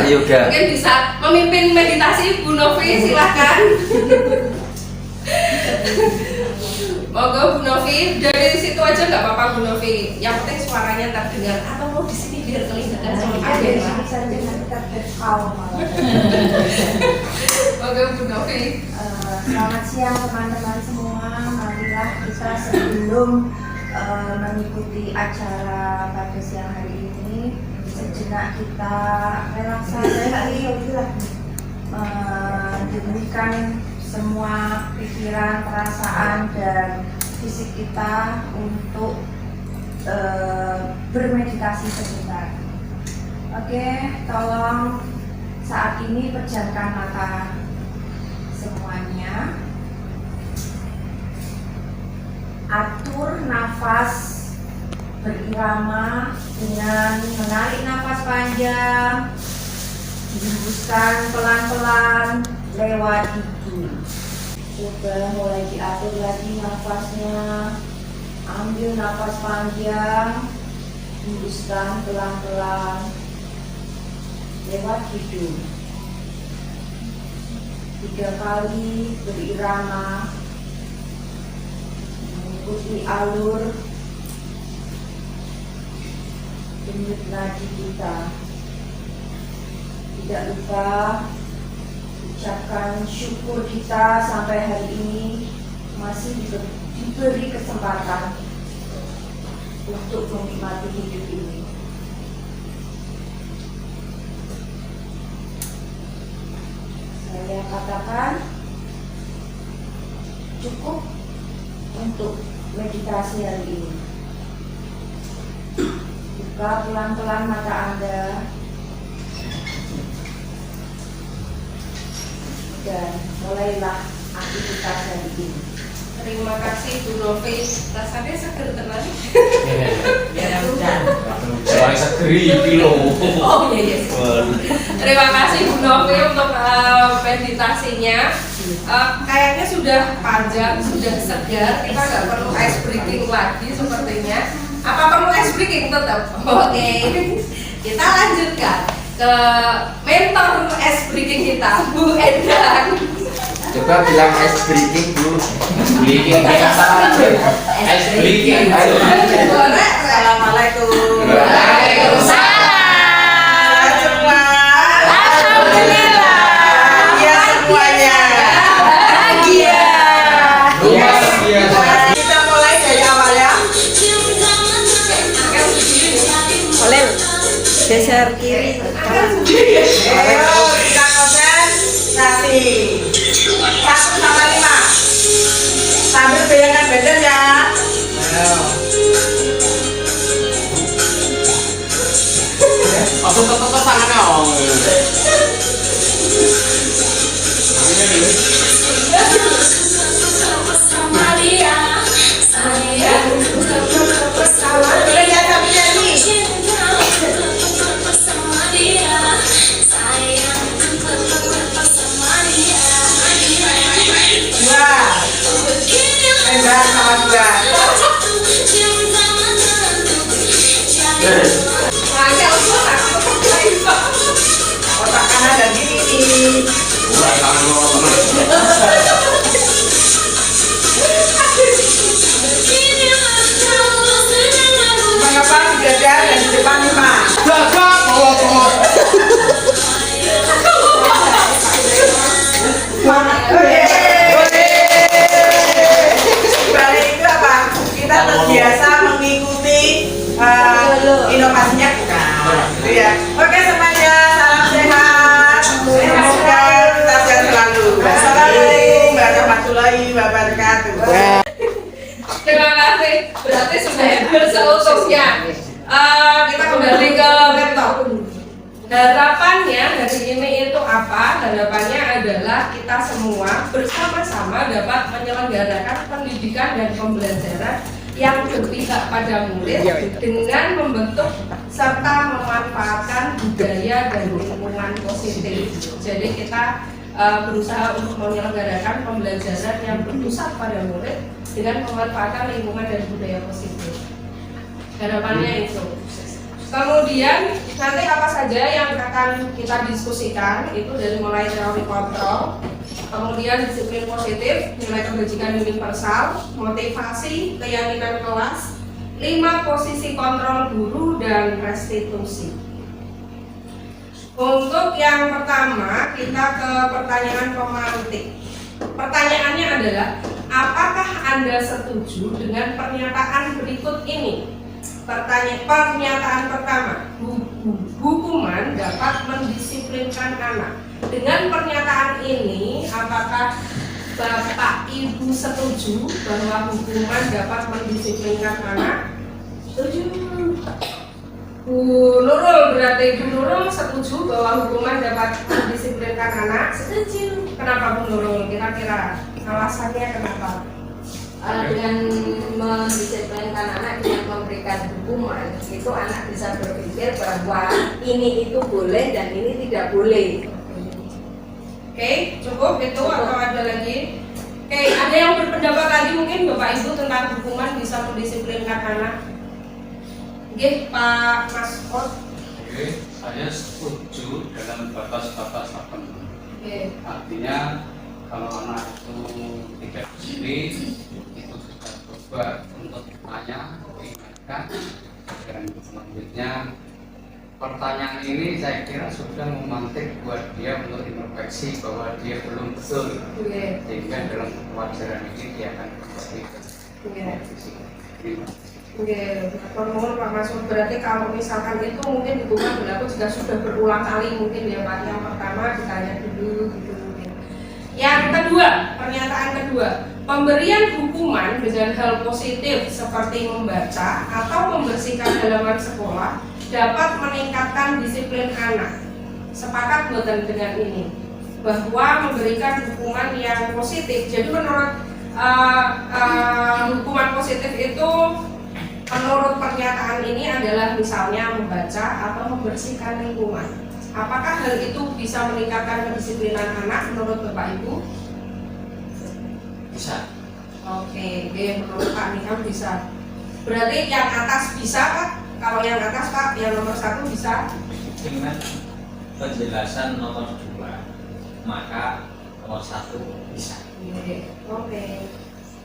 yoga. Mungkin bisa memimpin meditasi Bu Novi, silahkan. Monggo Bu Novi, dari situ aja nggak apa-apa Bu Novi. Yang penting suaranya terdengar. Atau mau di sini biar kelihatan sama kalian lah. Monggo Bu Novi. Selamat siang teman-teman semua. Marilah kita sebelum mengikuti acara pada siang hari ini sejenak kita relaksasi, diberikan semua pikiran, perasaan dan fisik kita untuk bermeditasi sebentar. Oke, tolong saat ini pejamkan mata semuanya. Atur nafas berirama dengan menarik nafas panjang, dihembuskan pelan-pelan lewat hidung. Coba mulai diatur lagi nafasnya. Ambil nafas panjang, hembuskan pelan-pelan lewat hidung. 3 kali berirama mengikuti alur denyut nadi kita. Tidak lupa ucapkan syukur kita sampai hari ini masih diberi kesempatan untuk menikmati hidup ini. Saya katakan cukup untuk meditasi hari ini. Buka pelan-pelan mata Anda dan mulailah aktivitas hari ini. Terima kasih Bu Novi. Rasanya seger tenang. Ya udah. Soalnya segeri kilo. Oh iya. Terima kasih Bu Novi untuk meditasinya. Kayaknya sudah panjang, sudah segar. Kita nggak perlu ice breaking lagi sepertinya. Apa perlu ice breaking tetap? Oke. Kita lanjutkan ke mentor ice breaking kita, Bu Endang. Coba bilang ice breaking dulu. Breaking kayak salah. Ice breaking. Assalamualaikum. Waalaikumsalam. Semua. Alhamdulillah. Ya semuanya. Bahagia. Kita mulai dari awal ya. Boleh geser kiri. Ayo kita konsentrasi. 1 sampai 5. Sambil goyangan badan ya. Aku tetap tangannya om. Boleh ya sambil nyanyi. Dua. Enggak sama dua. Otak kanan dan kiri. Mengapa di dada dan di depan 5. Balik itu apa? Kita terbiasa mengikuti inovasinya bukan, gitu ya. Oke semuanya, salam sehat. Semoga kita sehat selalu. Wassalamualaikum warahmatullahi wabarakatuh. Terima kasih. Berarti sudah hampir seutuhnya. Kita kembali ke laptop. Harapannya hari ini itu apa? Harapannya adalah kita semua bersama-sama dapat menyelenggarakan pendidikan dan pembelajaran yang berpihak pada murid dengan membentuk serta memanfaatkan budaya dan lingkungan positif. Jadi kita berusaha untuk menyelenggarakan pembelajaran yang berpusat pada murid dengan memanfaatkan lingkungan dan budaya positif. Harapannya itu. Kemudian nanti apa saja yang akan kita diskusikan itu dari mulai teori kontrol, kemudian disiplin positif, nilai kebajikan universal, motivasi, keyakinan kelas, 5 posisi kontrol guru, dan restitusi. Untuk yang pertama kita ke pertanyaan pemantik. Pertanyaannya adalah, apakah Anda setuju dengan pernyataan berikut ini? Pernyataan pertama, hukuman dapat mendisiplinkan anak. Dengan pernyataan ini, apakah Bapak Ibu setuju bahwa hukuman dapat mendisiplinkan anak? Setuju. Bu Nurul, berarti Bu Nurul setuju bahwa hukuman dapat mendisiplinkan anak? Setuju. Kenapa Bu Nurul? Kira-kira alasannya kenapa? Dengan mendisiplinkan anak dengan memberikan hukuman itu anak bisa berpikir bahwa ini itu boleh dan ini tidak boleh. Oke, cukup itu atau ada lagi? Oke, ada yang berpendapat lagi mungkin Bapak Ibu tentang hukuman bisa mendisiplinkan anak? Oke, Pak Mas Os. Oke, saya setuju dalam batas-batas tertentu. Oke. Artinya kalau anak itu tidak disiplin, itu sudah coba untuk tanya, ingatkan. Dan selanjutnya pertanyaan ini saya kira sudah memantik buat dia untuk introspeksi bahwa dia belum betul, Oke. sehingga dalam kewajaran ini dia akan kembali ke Oke. posisi. Terima kasih. Oke, mohon Pak Mas, berarti kalau misalkan itu mungkin hukuman berlaku juga sudah berulang kali mungkin ya Pak. Yang pertama ditanya dulu gitu mungkin. Yang kedua, pernyataan kedua, pemberian hukuman dengan hal positif seperti membaca atau membersihkan halaman sekolah dapat meningkatkan disiplin anak. Sepakat buatan dengan ini bahwa memberikan hukuman yang positif. Jadi menurut hukuman positif itu menurut pernyataan ini adalah misalnya membaca atau membersihkan lingkungan. Apakah hal itu bisa meningkatkan kedisiplinan anak menurut Bapak Ibu? Bisa. Oke, menurut Pak Nikam bisa. Berarti yang atas bisa Pak? Kalau yang atas Pak, yang nomor 1 bisa? Dengan penjelasan nomor 2, maka nomor 1 bisa. Oke.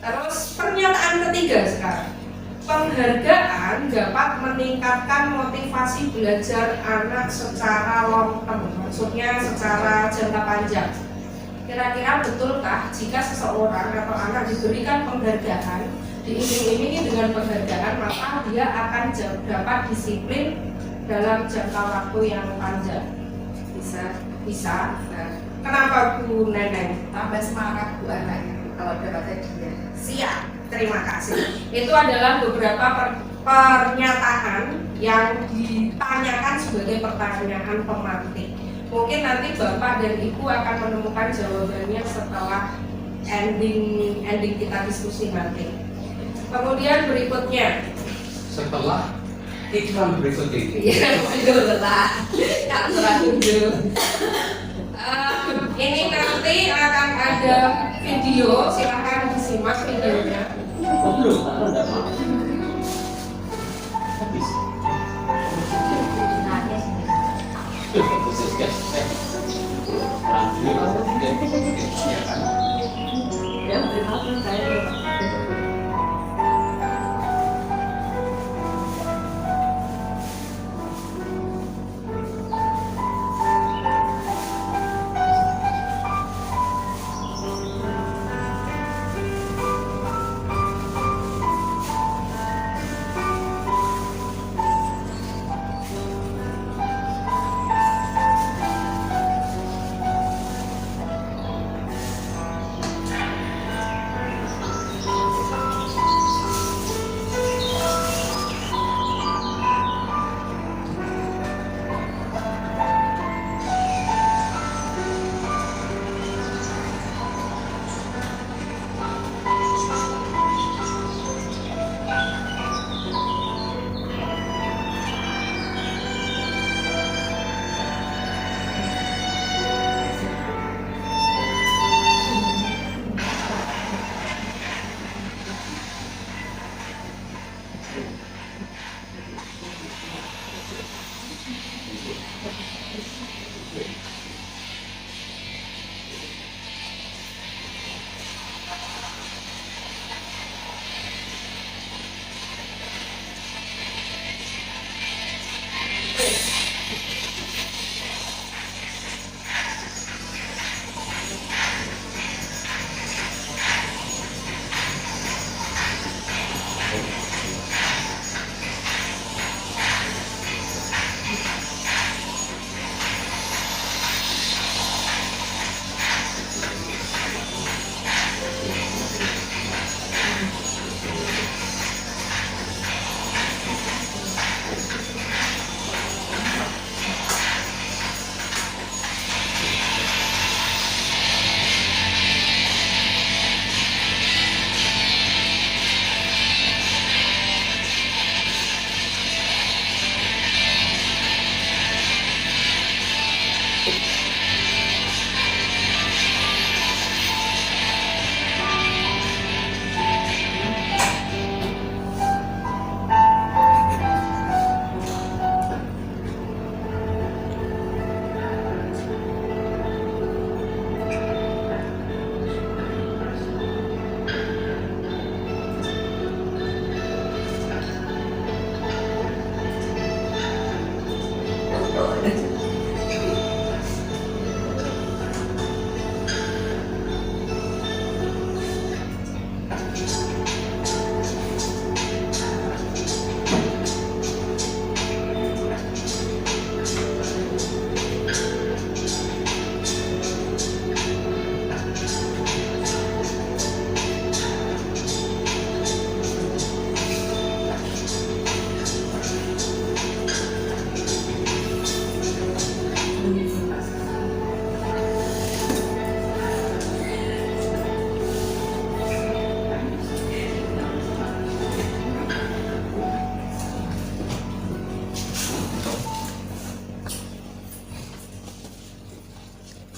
Terus pernyataan ketiga sekarang. Penghargaan dapat meningkatkan motivasi belajar anak secara long term, maksudnya secara jangka panjang. Kira-kira betulkah jika seseorang atau anak diberikan penghargaan, diiming-imingi dengan penghargaan, maka dia akan dapat disiplin dalam jangka waktu yang panjang? Bisa. Nah, kenapa Bu Neneng? Tambah semangat bu anaknya kalau dapat hadiah. Siap, terima kasih. Itu adalah beberapa pernyataan yang ditanyakan sebagai pertanyaan pemantik. Mungkin nanti Bapak dan Ibu akan menemukan jawabannya setelah ending kita diskusi nanti. Kemudian berikutnya, Setelah iklan berikut ini, iya betul lah, Kak Suratudul. Ini nanti akan ada video, silahkan disimak videonya. Belum, atau enggak mau? Habis. Khusus guys. Ya kan? Ya terima kasih.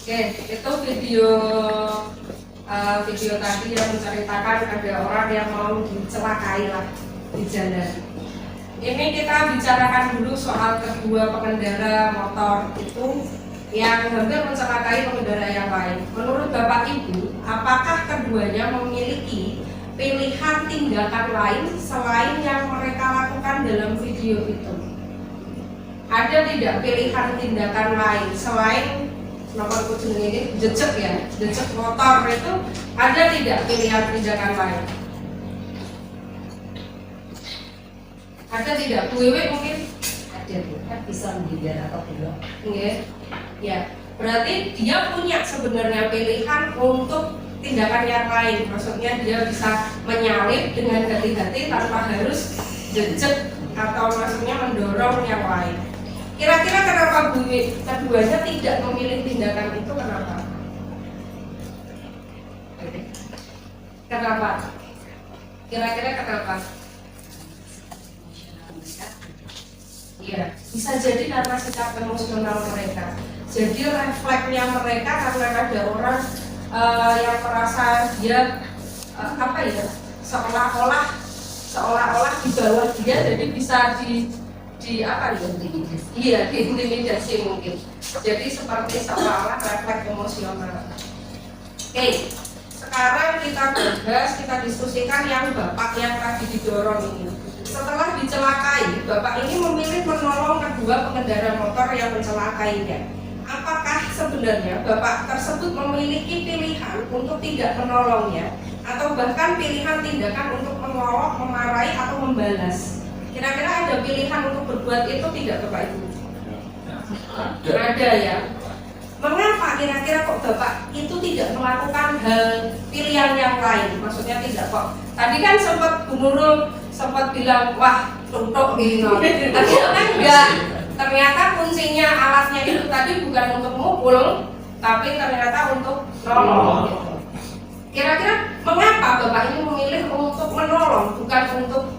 Oke, itu video tadi yang menceritakan ada orang yang mau dicelakai lah di jalan. Ini kita bicarakan dulu soal kedua pengendara motor itu yang hampir mencelakai pengendara yang lain. Menurut Bapak Ibu, apakah keduanya memiliki pilihan tindakan lain selain yang mereka lakukan dalam video itu? Ada tidak pilihan tindakan lain selain nomor kucing ini jejak ya, jejak motor itu, ada tidak pilihan tindakan lain? Ada tidak? Bu Wiwi mungkin? Ada kan bisa menghindar atau belum? Iya. Ya, berarti dia punya sebenarnya pilihan untuk tindakan yang lain. Maksudnya dia bisa menyalip dengan hati-hati tanpa harus jejak atau maksudnya mendorong yang lain. Kira-kira kenapa Bu Wiwi keduanya tidak memilih tindakan itu, kenapa? Kenapa? Kira-kira kenapa? Iya, bisa jadi karena sikap emosional mereka. Jadi refleksnya mereka karena ada orang yang merasa dia seolah-olah di bawah dia, jadi bisa diintimidasi mungkin. Jadi seperti seolah-olah refleks emosional. Oke, sekarang kita bahas, kita diskusikan yang bapak yang tadi didorong ini. Setelah dicelakai, bapak ini memilih menolong kedua pengendara motor yang mencelakainya. Apakah sebenarnya bapak tersebut memiliki pilihan untuk tidak menolongnya, atau bahkan pilihan tindakan untuk menolak, memarahi, atau membalas? Kira-kira ada pilihan untuk berbuat itu tidak Bapak Ibu? Ada ya. Mengapa kira-kira kok Bapak itu tidak melakukan hal pilihan yang lain? Maksudnya tidak kok. Tadi kan sempat Bu Nurul sempat bilang, wah tuntuk gitu. Tapi kan enggak. Ternyata kuncinya alatnya itu tadi bukan untuk mukul, tapi ternyata untuk nolong gitu. Kira-kira mengapa Bapak ini memilih untuk menolong bukan untuk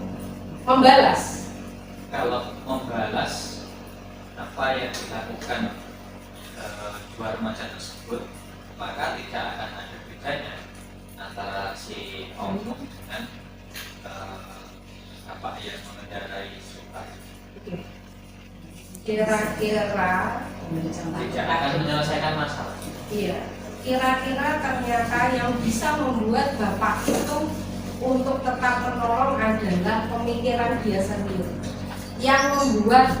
membalas? Kalau membalas apa yang dilakukan dua remaja tersebut, maka tidak akan ada bedanya antara si Om dengan apa yang mengendarai Sultan. Kira-kira Tidak akan menyelesaikan masalah. iya, kira-kira ternyata yang bisa membuat Bapak itu untuk tetap menolong adalah pemikiran dia sendiri, yang membuat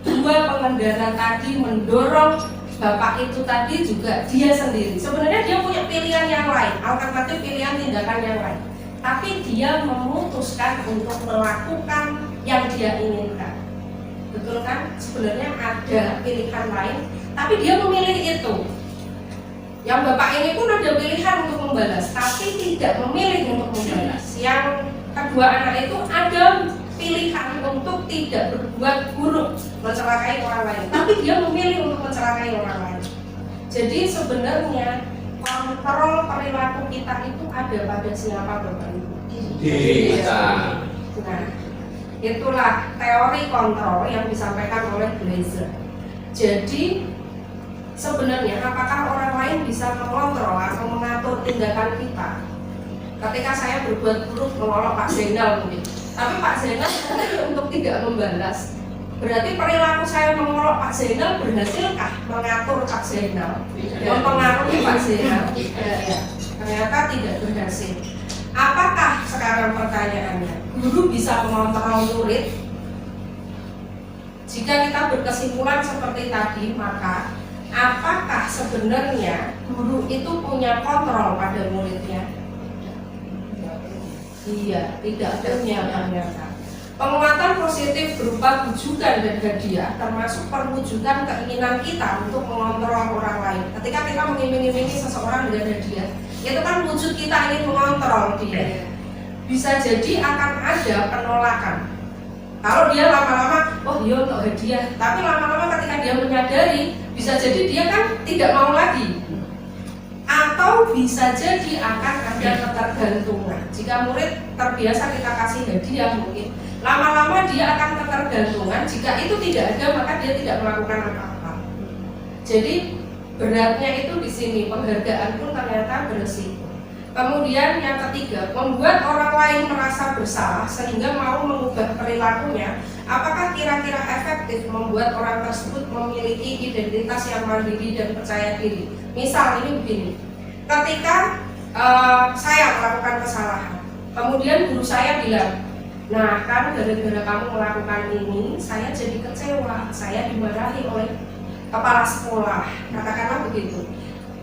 dua pengendara tadi mendorong Bapak itu tadi juga dia sendiri. Sebenarnya dia punya pilihan yang lain, alternatif pilihan tindakan yang lain, tapi dia memutuskan untuk melakukan yang dia inginkan. Betul kan? Sebenarnya ada pilihan lain, tapi dia memilih itu. Yang Bapak ini pun ada pilihan untuk membalas, tapi tidak memilih untuk membalas. Yang kedua anak itu ada pilihan untuk tidak berbuat buruk, mencelakai orang lain, tapi dia memilih untuk mencelakai orang lain. Jadi sebenarnya kontrol perilaku kita itu ada pada siapa Bapak Ibu? Diri kita. Nah, itulah teori kontrol yang disampaikan oleh Glaser. Jadi sebenarnya apakah orang lain bisa mengontrol atau mengatur tindakan kita? Ketika saya berbuat buruk menolong Pak Zainal mungkin, tapi Pak Zainal untuk tidak membalas, berarti perilaku saya menolak Pak Zainal berhasilkah mengatur Pak Zainal, mempengaruhi Pak Zainal? Tidak ya, ternyata tidak berhasil. Apakah sekarang pertanyaannya, guru bisa mengontrol murid? Jika kita berkesimpulan seperti tadi, maka apakah sebenarnya guru itu punya kontrol pada muridnya? Iya, tidak punya ternyata. Penguatan positif berupa bujukan dan hadiah termasuk perwujudan keinginan kita untuk mengontrol orang lain. Ketika kita mengiming-imingi seseorang dengan hadiah, itu kan wujud kita ingin mengontrol dia. Bisa jadi akan ada penolakan. Kalau dia lama-lama, oh iya untuk hadiah, tapi lama-lama ketika dia menyadari, bisa jadi dia kan tidak mau lagi. Atau bisa jadi akan ada ketergantungan. Jika murid terbiasa kita kasih hadiah mungkin, lama-lama dia akan ketergantungan. Jika itu tidak ada, maka dia tidak melakukan apa-apa. Jadi beratnya itu di sini, penghargaan pun ternyata beresiko. Kemudian yang ketiga, membuat orang lain merasa bersalah sehingga mau mengubah perilakunya. Apakah kira-kira efektif membuat orang tersebut memiliki identitas yang mandiri dan percaya diri? Misal ini begini, ketika saya melakukan kesalahan, kemudian guru saya bilang, nah kan gara-gara kamu melakukan ini, saya jadi kecewa, saya dimarahi oleh kepala sekolah, katakanlah begitu.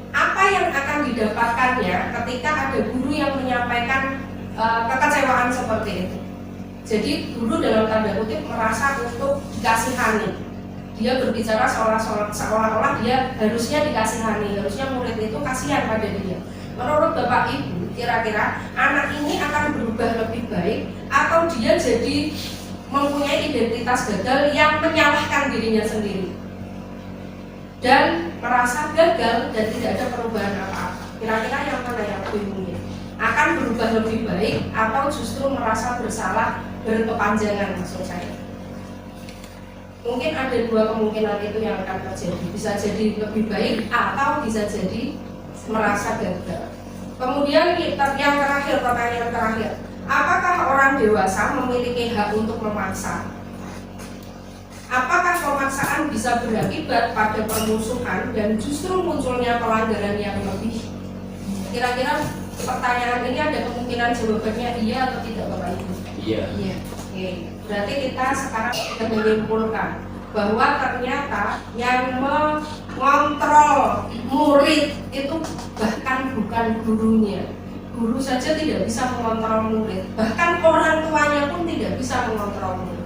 Apa yang akan didapatkannya ketika ada guru yang menyampaikan kekecewaan seperti itu? Jadi guru dalam tanda kutip merasa untuk dikasihani. Dia berbicara seolah-olah dia harusnya dikasihani, harusnya murid itu kasihan pada dia. Menurut Bapak Ibu, kira-kira anak ini akan berubah lebih baik atau dia jadi mempunyai identitas gagal yang menyalahkan dirinya sendiri dan merasa gagal dan tidak ada perubahan apa-apa? Kira-kira yang mana yang lebih mungkin? Akan berubah lebih baik atau justru merasa bersalah berkepanjangan, maksud saya? Mungkin ada dua kemungkinan itu yang akan terjadi. Bisa jadi lebih baik atau bisa jadi merasa gagal. Kemudian yang terakhir, pertanyaan terakhir, apakah orang dewasa memiliki hak untuk memaksa? Apakah pemaksaan bisa berakibat pada permusuhan dan justru munculnya pelanggaran yang lebih? Kira-kira pertanyaan ini ada kemungkinan jawabannya iya atau tidak, Bapak Ibu? Iya. Iya. Oke. Berarti kita sekarang sudah menyimpulkan bahwa ternyata yang mengontrol murid itu bahkan bukan gurunya. Guru saja tidak bisa mengontrol murid, bahkan orang tuanya pun tidak bisa mengontrol murid.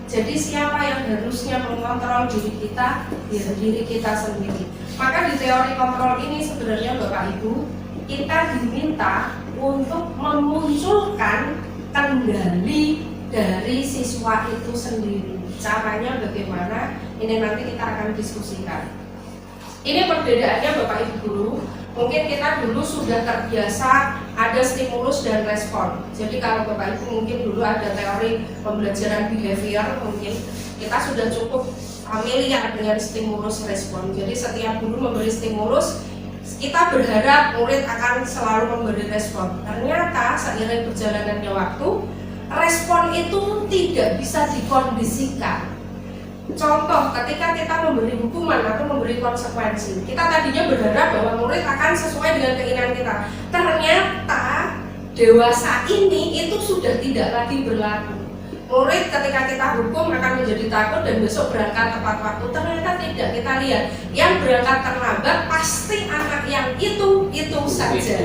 Jadi siapa yang harusnya mengontrol diri kita? Ya, diri kita sendiri. Maka di teori kontrol ini sebenarnya Bapak Ibu, kita diminta untuk memunculkan kendali dari siswa itu sendiri. Caranya bagaimana? Ini nanti kita akan diskusikan. Ini perbedaannya Bapak Ibu guru. Mungkin kita dulu sudah terbiasa ada stimulus dan respon. Jadi kalau Bapak Ibu mungkin dulu ada teori pembelajaran behavior, mungkin kita sudah cukup familiar dengan stimulus respon. Jadi setiap guru memberi stimulus, kita berharap murid akan selalu memberi respon. Ternyata seiring berjalannya waktu, respon itu tidak bisa dikondisikan. Contoh, ketika kita memberi hukuman atau memberi konsekuensi, kita tadinya berharap bahwa murid akan sesuai dengan keinginan kita. Ternyata dewasa ini itu sudah tidak lagi berlaku. Murid ketika kita hukum akan menjadi takut dan besok berangkat tepat waktu. Ternyata tidak, kita lihat yang berangkat terlambat pasti anak yang itu saja.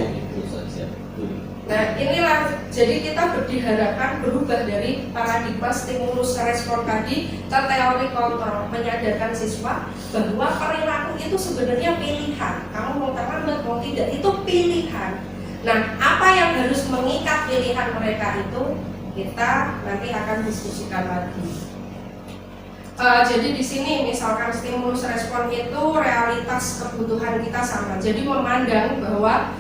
Nah inilah, jadi kita diharapkan berubah dari paradigma stimulus respon tadi ke teori kontrol, menyadarkan siswa bahwa perilaku itu sebenarnya pilihan. Kamu mau terlambat mau tidak, itu pilihan. Nah apa yang harus mengikat pilihan mereka itu kita nanti akan diskusikan lagi. Jadi di sini misalkan stimulus respon itu realitas kebutuhan kita sama. Jadi memandang bahwa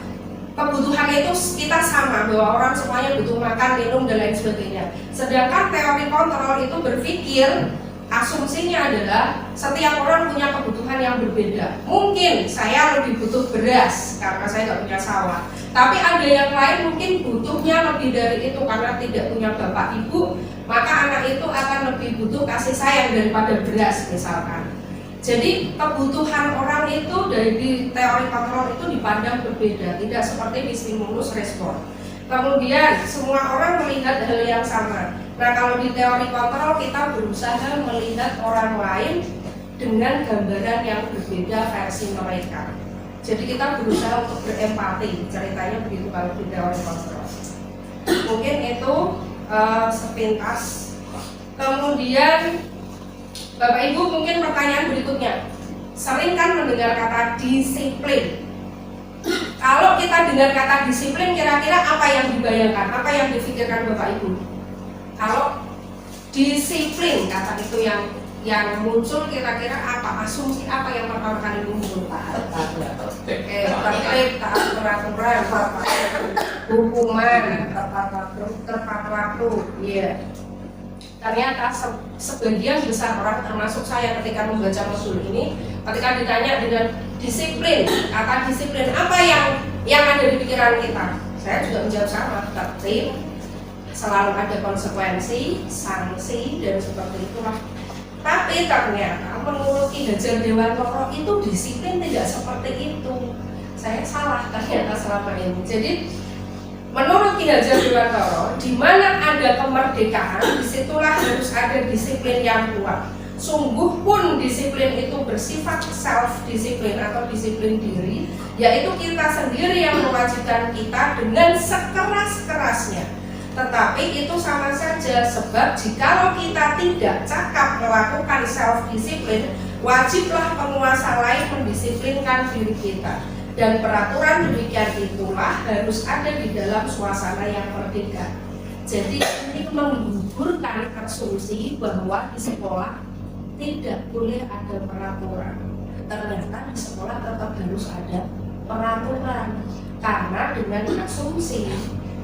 kebutuhan itu kita sama, bahwa orang semuanya butuh makan, minum, dan lain sebagainya. Sedangkan teori kontrol itu berpikir, asumsinya adalah setiap orang punya kebutuhan yang berbeda. Mungkin saya lebih butuh beras karena saya nggak punya sawah, tapi ada yang lain mungkin butuhnya lebih dari itu karena tidak punya bapak ibu, maka anak itu akan lebih butuh kasih sayang daripada beras misalkan. Jadi kebutuhan orang itu dari teori kontrol itu dipandang berbeda, tidak seperti di stimulus respon. Kemudian semua orang melihat hal yang sama. Nah kalau di teori kontrol kita berusaha melihat orang lain dengan gambaran yang berbeda versi mereka. Jadi kita berusaha untuk berempati, ceritanya begitu kalau di teori kontrol. Mungkin itu sepintas. Kemudian Bapak Ibu mungkin pertanyaan berikutnya, sering kan mendengar kata disiplin. Kalau kita dengar kata disiplin, kira-kira apa yang dibayangkan, apa yang difikirkan Bapak Ibu? Kalau disiplin, kata itu yang muncul kira-kira apa? Asumsi apa yang pertama kali muncul? Tertib, taat peraturan, hukuman, tepat waktu. Iya. Ternyata sebagian besar orang termasuk saya ketika membaca modul ini, ketika ditanya dengan disiplin, kata disiplin apa yang ada di pikiran kita? Saya juga menjawab sama, tertib, selalu ada konsekuensi, sanksi, dan seperti itulah. Tapi ternyata menurut Ki Hajar Dewantara itu disiplin tidak seperti itu. Saya salah ternyata selama ini. Jadi menurut Ki Hajar Dewantara, di mana ada kemerdekaan, disitulah harus ada disiplin yang kuat. Sungguh pun disiplin itu bersifat self-disiplin atau disiplin diri, yaitu kita sendiri yang mewajibkan kita dengan sekeras-kerasnya. Tetapi itu sama saja, sebab jikalau kita tidak cakap melakukan self-disiplin, wajiblah penguasa lain mendisiplinkan diri kita. Dan peraturan demikian itulah harus ada di dalam suasana yang merdeka. Jadi ini menggugurkan asumsi bahwa di sekolah tidak boleh ada peraturan. Ternyata di sekolah tetap harus ada peraturan. Karena dengan asumsi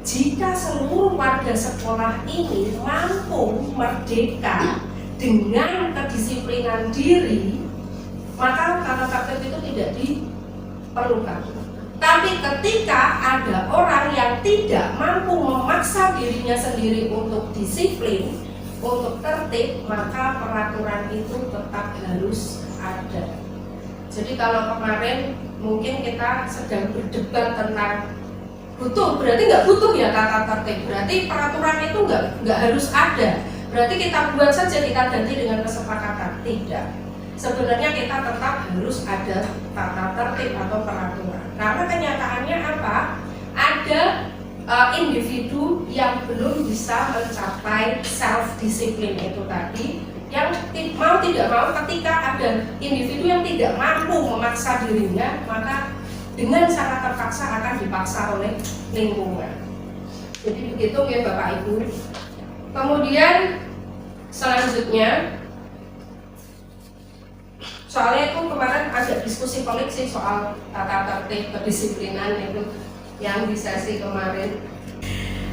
jika seluruh warga sekolah ini mampu merdeka dengan kedisiplinan diri, maka tata tertib itu tidak diperlukan. Tapi ketika ada orang yang tidak mampu memaksa dirinya sendiri untuk disiplin, untuk tertib, maka peraturan itu tetap harus ada. Jadi kalau kemarin mungkin kita sedang berdebat tentang butuh, berarti nggak butuh ya tata tertib, berarti peraturan itu nggak harus ada, berarti kita buat saja, kita ganti dengan kesepakatan. Tidak, sebenarnya kita tetap harus ada tata tertib atau peraturan. Karena kenyataannya apa? Ada individu yang belum bisa mencapai self-disiplin itu tadi, yang mau tidak mau ketika ada individu yang tidak mampu memaksa dirinya, maka dengan sangat terpaksa akan dipaksa oleh lingkungan. Jadi begitu ya Bapak Ibu. Kemudian selanjutnya, soalnya itu kemarin ada diskusi pelik sih soal tata tertib kedisiplinan itu yang di sesi kemarin.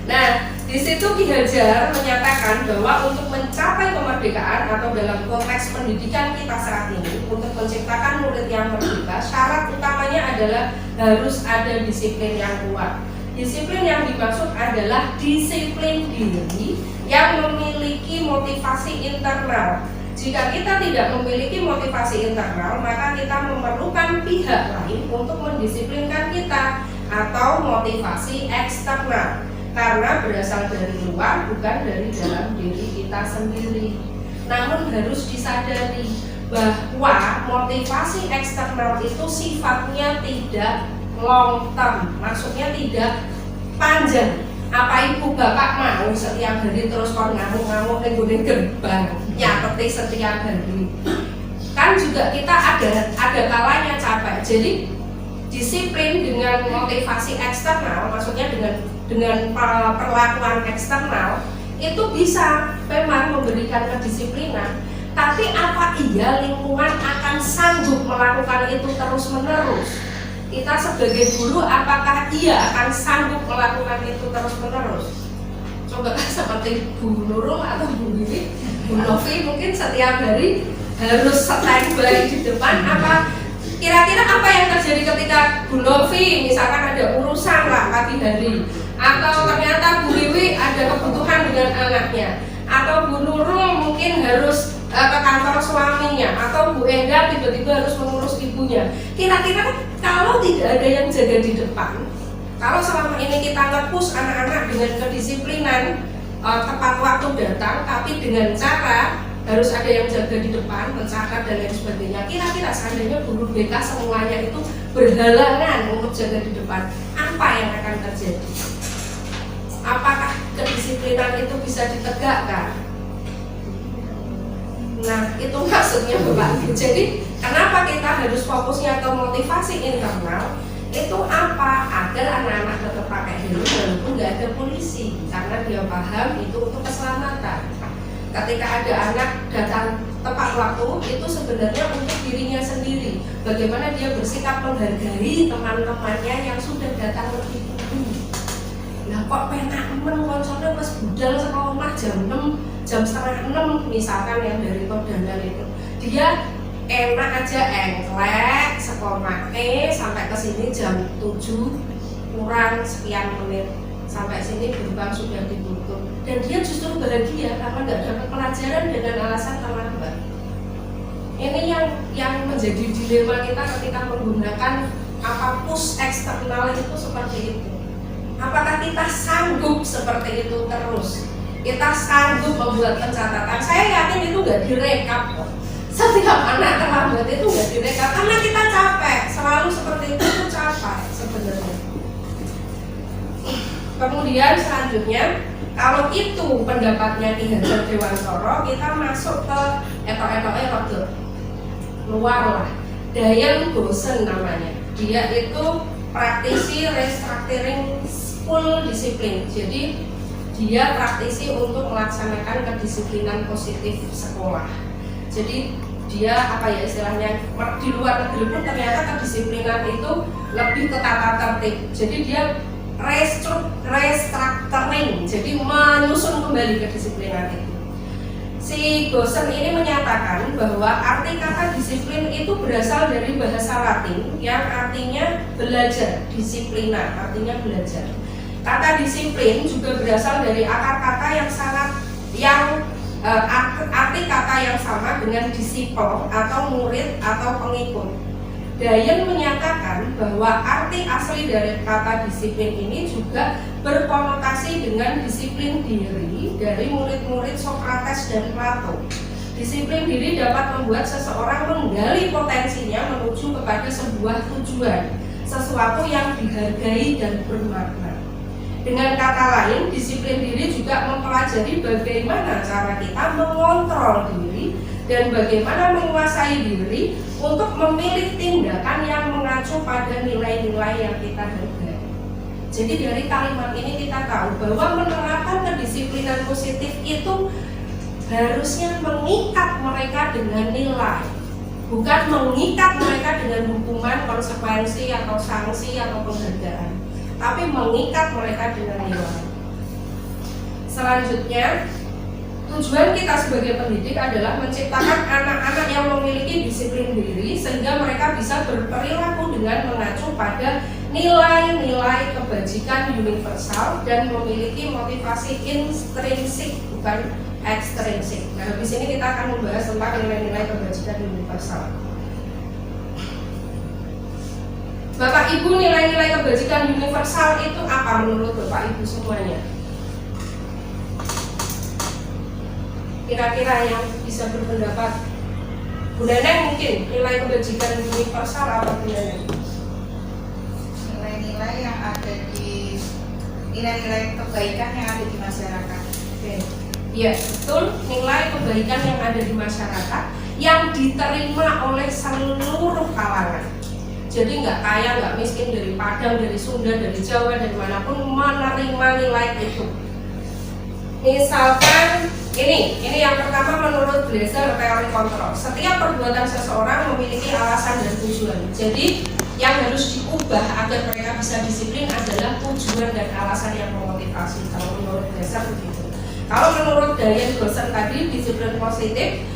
Nah, di situ Ki Hajar menyatakan bahwa untuk mencapai kemerdekaan atau dalam konteks pendidikan kita saat ini, untuk menciptakan murid yang merdeka, syarat utamanya adalah harus ada disiplin yang kuat. Disiplin yang dimaksud adalah disiplin diri yang memiliki motivasi internal. Jika kita tidak memiliki motivasi internal, maka kita memerlukan pihak lain untuk mendisiplinkan kita, atau motivasi eksternal, karena berasal dari luar bukan dari dalam diri kita sendiri. Namun harus disadari bahwa motivasi eksternal itu sifatnya tidak long term, maksudnya tidak panjang. Apa ibu bapak mau setiap hari terus kon ngamuk-ngamuk nggone gerbang nyateti setiap hari? Kan juga kita ada kalanya capek. Jadi disiplin dengan motivasi eksternal, maksudnya dengan perlakuan eksternal itu bisa memang memberikan kedisiplinan. Tapi apa iya lingkungan akan sanggup melakukan itu terus-menerus? Kita sebagai guru apakah ia akan sanggup melakukan itu terus-menerus? Coba kan seperti Bu Nurul atau Bu Wiwi, Bu Novi mungkin setiap hari harus standby di depan. Apa kira-kira apa yang terjadi ketika Bu Novi misalkan ada urusan lah pagi hari, atau ternyata Bu Wiwi ada kebutuhan dengan anaknya, atau Bu Nurul mungkin harus ke kantor suaminya, atau Bu Enda tiba-tiba harus mengurus ibunya. Kira-kira kalau tidak ada yang jaga di depan, kalau selama ini kita nge-push anak-anak dengan kedisiplinan tepat waktu datang, tapi dengan cara harus ada yang jaga di depan, mencatat dan lain sebagainya. Kira-kira seandainya guru BK semuanya itu berhalangan untuk jaga di depan, apa yang akan terjadi? Apakah kedisiplinan itu bisa ditegakkan? Nah, itu maksudnya Bapak Ibu. Jadi, kenapa kita harus fokusnya ke motivasi internal? Itu apa? Agar anak-anak tetap pakai helm walaupun nggak ada polisi, karena dia paham itu untuk keselamatan. Ketika ada anak datang tepat waktu, itu sebenarnya untuk dirinya sendiri. Bagaimana dia bersikap menghargai teman-temannya yang sudah datang lebih dulu. Nah, kok penak men konsolnya pas budal sekolah jam 6, jam setengah 6 misalkan yang dari Todanan itu, dia enak aja engklek sekomake sampai ke sini jam 7 kurang sekian menit, sampai sini gerbang sudah ditutup dan dia justru bahagia karena nggak dapat pelajaran dengan alasan terlambat. Ini yang menjadi dilema kita ketika menggunakan push eksternal itu seperti itu. Apakah kita sanggup seperti itu terus? Kita sanggup membuat pencatatan? Saya yakin itu nggak direkap. Setiap anak terlambat itu nggak direkap karena kita capek. Selalu seperti itu capek sebenarnya. Kemudian selanjutnya, kalau itu pendapatnya Ki Hajar Dewantara, kita masuk ke etok-etok luar lah. Dayan Gosen namanya. Dia itu praktisi restructuring school disiplin. Jadi dia praktisi untuk melaksanakan kedisiplinan positif sekolah. Jadi dia istilahnya di luar negeri pun ternyata kedisiplinan itu lebih ke tata tertib. Jadi dia restructuring, jadi menyusun kembali kedisiplinan itu. Si Gosen ini menyatakan bahwa arti kata disiplin itu berasal dari bahasa Latin yang artinya belajar, disiplina artinya belajar. Kata disiplin juga berasal dari akar kata arti kata yang sama dengan disciple atau murid atau pengikut. Dayan menyatakan bahwa arti asli dari kata disiplin ini juga berkonotasi dengan disiplin diri dari murid-murid Sokrates dan Plato. Disiplin diri dapat membuat seseorang menggali potensinya menuju kepada sebuah tujuan, sesuatu yang dihargai dan bermakna. Dengan kata lain, disiplin diri juga mempelajari bagaimana cara kita mengontrol diri dan bagaimana menguasai diri untuk memilih tindakan yang mengacu pada nilai-nilai yang kita hargai. Jadi dari kalimat ini kita tahu bahwa menerapkan kedisiplinan positif itu harusnya mengikat mereka dengan nilai, bukan mengikat mereka dengan hukuman, konsekuensi atau sanksi atau penghargaan, tapi mengikat mereka dengan nilai. Selanjutnya, tujuan kita sebagai pendidik adalah menciptakan anak-anak yang memiliki disiplin diri sehingga mereka bisa berperilaku dengan mengacu pada nilai-nilai kebajikan universal dan memiliki motivasi intrinsik bukan ekstrinsik. Nah, habis ini kita akan membahas tentang nilai-nilai kebajikan universal. Bapak Ibu, nilai-nilai kebajikan universal itu apa menurut Bapak Ibu semuanya? Kira-kira yang bisa berpendapat. Bu Neneng mungkin nilai kebajikan universal apa Bu Neneng? Nilai-nilai yang ada di nilai-nilai kebaikan yang ada di masyarakat. Oke. Iya, betul, nilai kebaikan yang ada di masyarakat yang diterima oleh seluruh kalangan. Jadi nggak kaya, nggak miskin, dari Padang, dari Sunda, dari Jawa, dari manapun menerima nilai itu. Misalkan ini yang pertama menurut Glaser teori kontrol. Setiap perbuatan seseorang memiliki alasan dan tujuan. Jadi yang harus diubah agar mereka bisa disiplin adalah tujuan dan alasan yang memotivasi. Kalau menurut Glaser begitu. Kalau menurut Dayan Gosen tadi disiplin positif,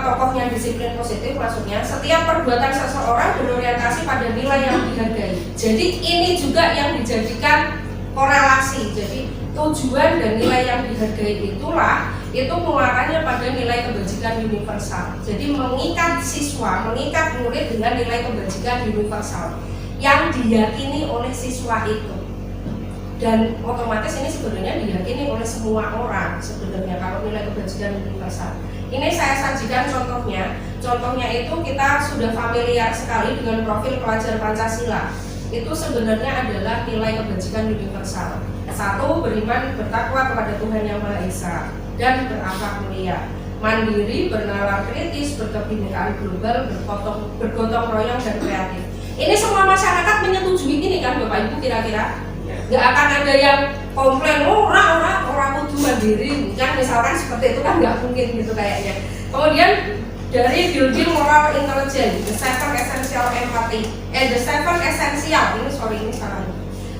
tokohnya disiplin positif maksudnya setiap perbuatan seseorang berorientasi pada nilai yang dihargai. Jadi ini juga yang dijadikan korelasi. Jadi tujuan dan nilai yang dihargai itulah itu penguatannya pada nilai kebajikan universal. Jadi mengikat siswa, mengikat murid dengan nilai kebajikan universal yang diyakini oleh siswa itu. Dan otomatis ini sebenarnya diyakini oleh semua orang sebenarnya kalau nilai kebajikan universal. Ini saya sajikan contohnya. Contohnya itu kita sudah familiar sekali dengan profil pelajar Pancasila. Itu sebenarnya adalah nilai kebajikan universal. Satu, beriman bertakwa kepada Tuhan Yang Maha Esa dan berakhlak mulia, mandiri, bernalar kritis, berkebinekaan global, bergotong royong dan kreatif. Ini semua masyarakat menyetujui ini kan Bapak Ibu kira-kira? Nggak akan ada yang komplain, orang kudu mandiri, kan misalkan seperti itu kan nggak mungkin gitu kayaknya. Kemudian dari building moral intelligence, the seven essential empathy, the seven essential ini salah.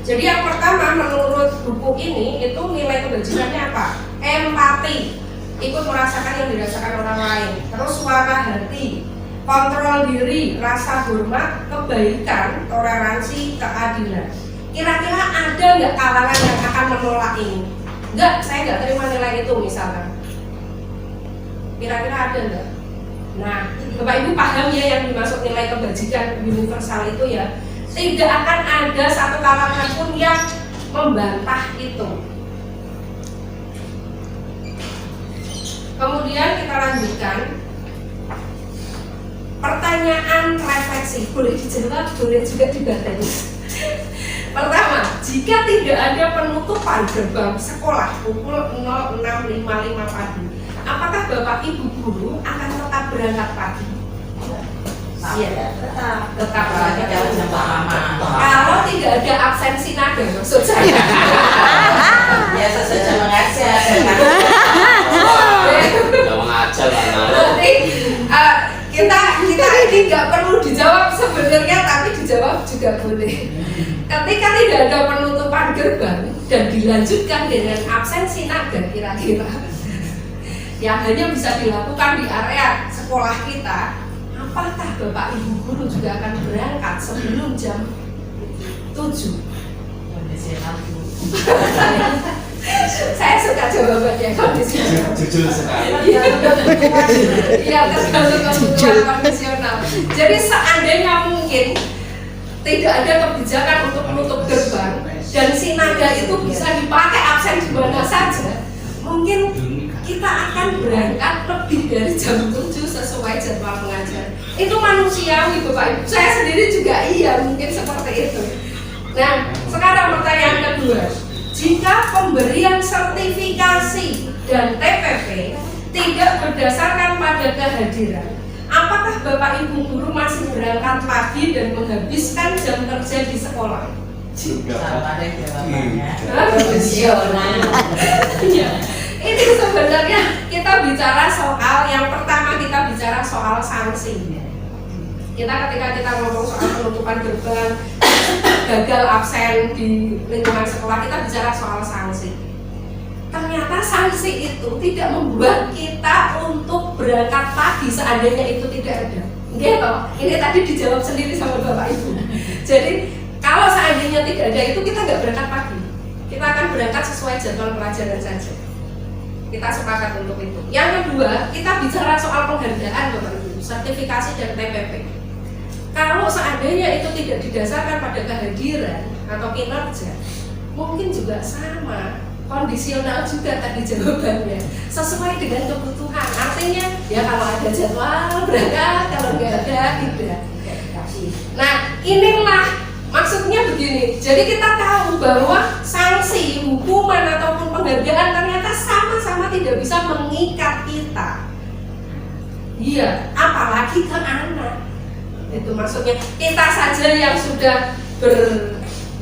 Jadi yang pertama menurut buku ini itu nilai kebajikannya apa? Empati. ikut merasakan yang dirasakan orang lain. Terus suara hati, kontrol diri, rasa hormat, kebaikan, toleransi, keadilan. Kira-kira ada nggak kalangan yang akan menolak ini? Enggak, saya nggak terima nilai itu misalkan. Kira-kira ada nggak? Nah, Bapak Ibu paham ya yang dimaksud nilai kebajikan universal itu ya. Tidak akan ada satu kalangan pun yang membantah itu. Kemudian kita lanjutkan. Pertanyaan refleksi, boleh dijawab, boleh juga dibatasi. Pertama, jika tidak ada penutupan gerbang sekolah pukul 06.55 pagi, apakah Bapak Ibu guru akan tetap berangkat pagi? Iya, tetap berangkat pagi. Kalau tidak ada absensi nada, maksud saya. Biasa saja mengajar. Udah mengajar lah. Berarti kita ini nggak perlu dijawab sebenarnya, tapi dijawab juga boleh. Ketika tidak ada penutupan gerbang dan dilanjutkan dengan absensi naga kira-kira yang hanya bisa dilakukan di area sekolah kita, apakah Bapak Ibu guru juga akan berangkat sebelum jam 7? Saya suka jawabannya kondisional. Jujur sekali. Iya, tergantung kebutuhan kondisional. Jadi seandainya mungkin tidak ada kebijakan untuk menutup gerbang dan si naga itu bisa dipakai absen di mana saja, mungkin kita akan berangkat lebih dari jam 7 sesuai jadwal pengajar. Itu manusiawi Bapak Ibu. Saya sendiri juga iya mungkin seperti itu. Nah, sekarang pertanyaan kedua. Jika pemberian sertifikasi dan TPP tidak berdasarkan pada kehadiran, apakah Bapak Ibu guru masih berangkat pagi dan menghabiskan jam kerja di sekolah? Sama deh jawabannya. Iya. Ini sebenarnya kita bicara soal yang pertama, kita bicara soal sanksi. Ketika kita ngomong soal penutupan gerbang, gagal absen di lingkungan sekolah, kita bicara soal sanksi. Ternyata sanksi itu tidak membuat kita untuk berangkat pagi seandainya itu tidak ada. Gitu. Ini tadi dijawab sendiri sama Bapak Ibu. Jadi kalau seandainya tidak ada itu, kita nggak berangkat pagi. Kita akan berangkat sesuai jadwal pelajaran saja. Kita sepakat untuk itu. Yang kedua, kita bicara soal penghargaan Bapak Ibu, sertifikasi dan TPP. Kalau seandainya itu tidak didasarkan pada kehadiran atau kinerja, mungkin juga sama, kondisional juga tadi jawabannya, sesuai dengan kebutuhan. Artinya ya kalau ada jadwal berangkat, kalau nggak ada tidak. Nah inilah maksudnya begini. Jadi kita tahu bahwa sanksi, hukuman ataupun penghargaan ternyata sama-sama tidak bisa mengikat kita. Iya, apalagi ke anak. Itu maksudnya kita saja yang sudah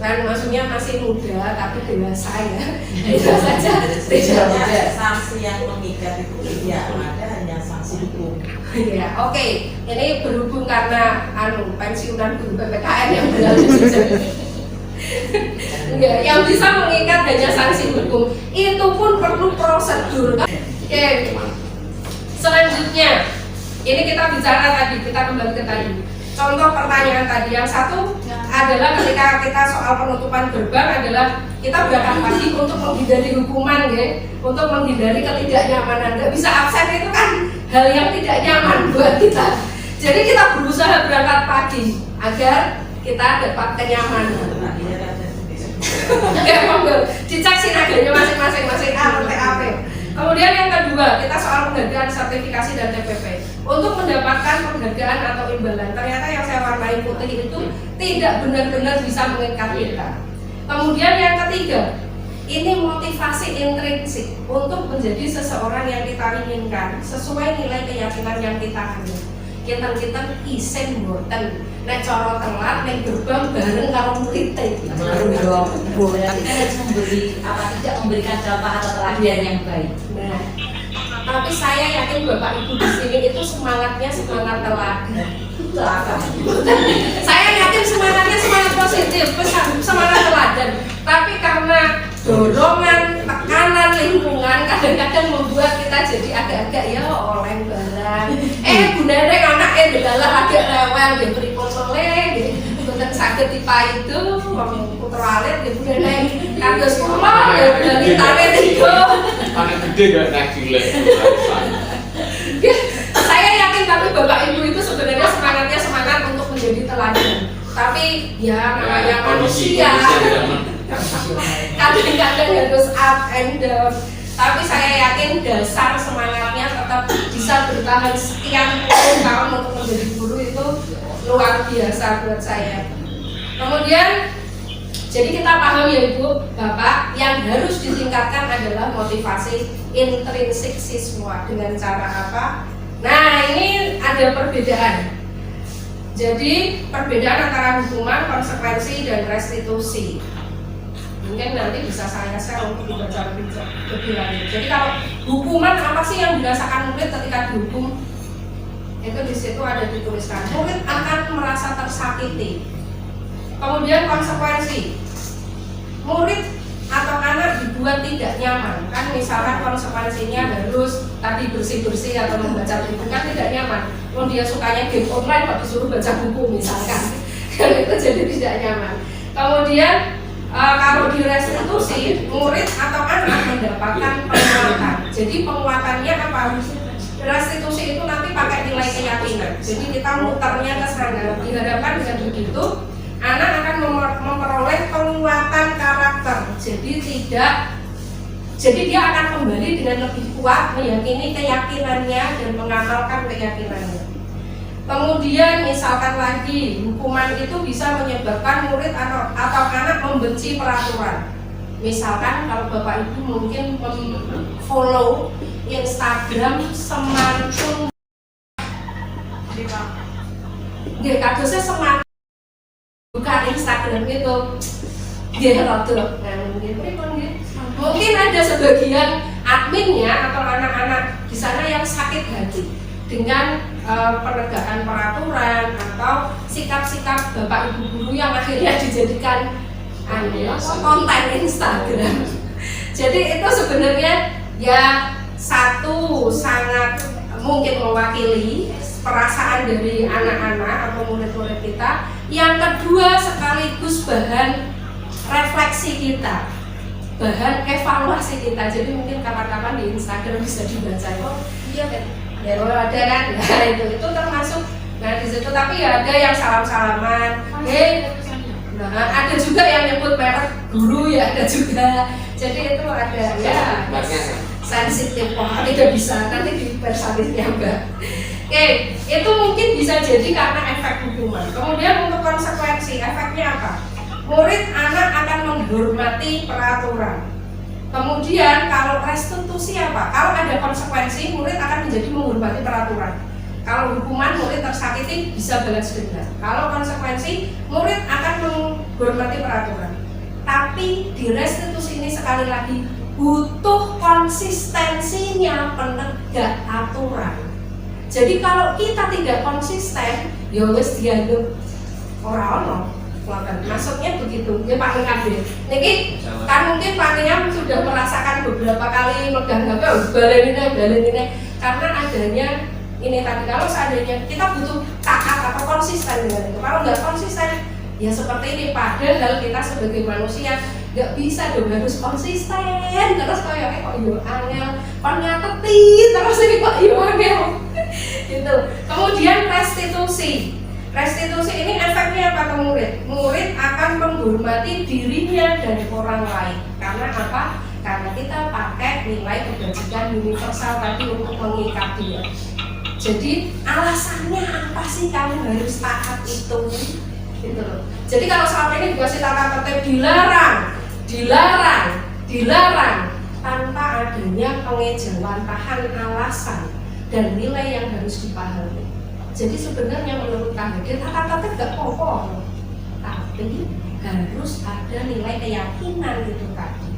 maksudnya masih muda tapi dewasa ya. Itu saja tidak ada sanksi yang mengikat itu ya, ada hanya sanksi hukum. Ya, oke. Ini berhubung karena pensiunan guru PPKN yang berlalu saja. Enggak, yang bisa mengikat hanya sanksi hukum. Itu pun perlu prosedur. Oke. Selanjutnya, ini kita bicara tadi, kita kembali ke tadi. Contoh pertanyaan tadi, yang satu adalah ketika kita soal penutupan gerbang adalah kita berangkat pagi untuk menghindari hukuman ya, untuk menghindari ketidaknyamanan. Nggak bisa absen itu kan hal yang tidak nyaman buat kita. Jadi kita berusaha berangkat pagi agar kita dapat kenyamanan. Ya, monggo dicek sinaganya masing-masing, masing A atau TAP. Kemudian yang kedua, kita soal penghargaan sertifikasi dan TPP. Untuk mendapatkan penghargaan atau imbalan, ternyata yang saya warnai putih itu tidak benar-benar bisa mengikat kita. Kemudian yang ketiga, ini motivasi intrinsik untuk menjadi seseorang yang kita inginkan sesuai nilai keyakinan yang kita punya. Kita isen boten, nek cara telat nek gerbang bareng karo murid-murid. Kita harus tidak memberikan contoh atau teladan yang baik. Nah, tapi saya yakin Bapak Ibu di sini itu semangatnya semangat teladan. Saya yakin semangatnya semangat positif, semangat teladan. Tapi karena dorongan, tekanan lingkungan, kadang-kadang kadang membuat kita jadi agak-agak ya oleh barang. Bunda Neng anaknya adalah agak rewel dia pripun meleh, bukan sakit tipa itu, putra alit dia Bunda Neng kados kula ya dari tarik itu. Anak gede gak naik cilik. Saya yakin tapi bapak ibu itu sebenarnya semangatnya semangat untuk menjadi teladan. Tapi ya namanya manusia. Kadang-kadang harus up and down. Tapi saya yakin dasar semangatnya tetap bisa bertahan sekian puluh tahun untuk menjadi guru itu luar biasa buat saya. Kemudian jadi kita paham ya Ibu, Bapak, yang harus ditingkatkan adalah motivasi intrinsik siswa dengan cara apa? Nah, ini ada perbedaan. Jadi perbedaan antara hukuman, konsekuensi, dan restitusi. Mungkin nanti bisa saya share untuk dibaca lebih lanjut. Jadi kalau hukuman apa sih yang dirasakan murid ketika dihukum? Itu di situ ada dituliskan. Murid akan merasa tersakiti. Kemudian konsekuensi. Murid atau anak dibuat tidak nyaman. Kan misalkan konsekuensinya harus tadi bersih-bersih atau membaca buku kan tidak nyaman. Kalau dia sukanya game online kok disuruh baca buku misalkan. Dan itu jadi tidak nyaman. Kemudian kalau di restitusi, murid atau anak mendapatkan penguatan. Jadi penguatannya apa? Restitusi itu nanti pakai nilai keyakinan. Jadi kita muternya ke sana. Diharapkan dengan begitu, anak akan memperoleh penguatan karakter. Jadi dia akan kembali dengan lebih kuat meyakini keyakinannya dan mengamalkan keyakinannya. Kemudian misalkan lagi hukuman itu bisa menyebabkan murid atau anak membenci peraturan. Misalkan kalau Bapak Ibu mungkin follow Instagram semantun dia kadosnya semantun buka Instagram itu dia rodok. Mungkin ada sebagian adminnya atau anak-anak di sana yang sakit hati dengan penegakan peraturan atau sikap-sikap Bapak Ibu guru yang akhirnya dijadikan konten Instagram. Jadi itu sebenarnya ya satu sangat mungkin mewakili perasaan dari anak-anak atau murid-murid kita. Yang kedua sekaligus bahan refleksi kita, bahan evaluasi kita. Jadi mungkin kapan-kapan di Instagram bisa dibaca. Oh iya kan? Ya ada kan? Nah itu termasuk. Nah di situ tapi ya ada yang salam-salaman. Nah ada juga yang nyebut merek guru ya ada juga. Jadi itu ada ya sensitif. Wah tidak bisa nanti di persalisnya Mbak. Oke, itu mungkin bisa jadi karena efek hukuman. Kemudian untuk konsekuensi, efeknya apa? Murid anak akan menghormati peraturan. Kemudian kalau restitusi apa? Kalau ada konsekuensi, murid akan menjadi menghormati peraturan. Kalau hukuman, murid tersakiti bisa balas dendam. Kalau konsekuensi, murid akan menghormati peraturan. Tapi di restitusi ini sekali lagi butuh konsistensinya penegak aturan. Jadi kalau kita tidak konsisten, ya wis dianggap ora ono. Maksudnya begitu, ya Pak Ngabdi. Niki kan mungkin Pak Niam sudah merasakan beberapa kali megang HP, balen ini karena adanya ini tadi. Kalau seandainya kita butuh taat atau konsisten dengan itu, kalau nggak konsisten, ya seperti ini. Padahal kita sebagai manusia nggak bisa dong harus konsisten. Terus kayak kok yo angel, kon nyatetin terus ini kok yo angel. Gitu. Kemudian restitusi. Restitusi ini efeknya apa ke murid? Murid akan menghormati dirinya dan orang lain. Karena apa? Karena kita pakai nilai kebajikan universal tadi untuk mengikat dia. Jadi alasannya apa sih kamu harus taat itu? Gitu loh. Jadi kalau selama ini dikasih tata tertib dilarang tanpa adanya pengejawantahan alasan dan nilai yang harus dipahami. Jadi sebenarnya menurut kami tata tertib gak apa-apa, tapi harus ada nilai keyakinan itu tadi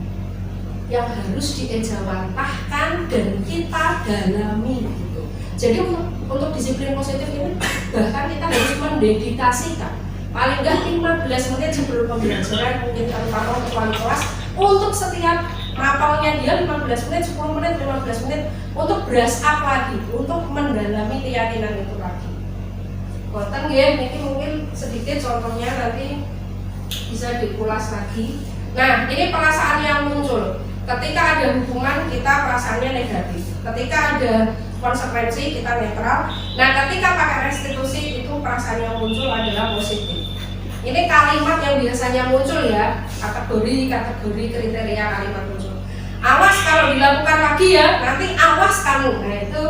yang harus diejawantahkan dan kita dalami gitu. Jadi untuk disiplin positif ini bahkan kita harus mendedikasikan paling enggak 15 menit sebelum pembelajaran, mungkin terutama untuk wali kelas, untuk setiap mapelnya dia 15 menit, 10 menit, 15 menit untuk brush up lagi, untuk mendalami keyakinan itu lagi. Boten nggih, niki mungkin sedikit contohnya nanti bisa dikulas lagi. Nah, ini perasaan yang muncul ketika ada hubungan kita perasaannya negatif, ketika ada konsekuensi kita netral. Nah, ketika pakai restitusi itu perasaan yang muncul adalah positif. Ini kalimat yang biasanya muncul ya, kategori kriteria kalimat muncul. Awas kalau dilakukan lagi ya, nanti awas kamu. Nah, itu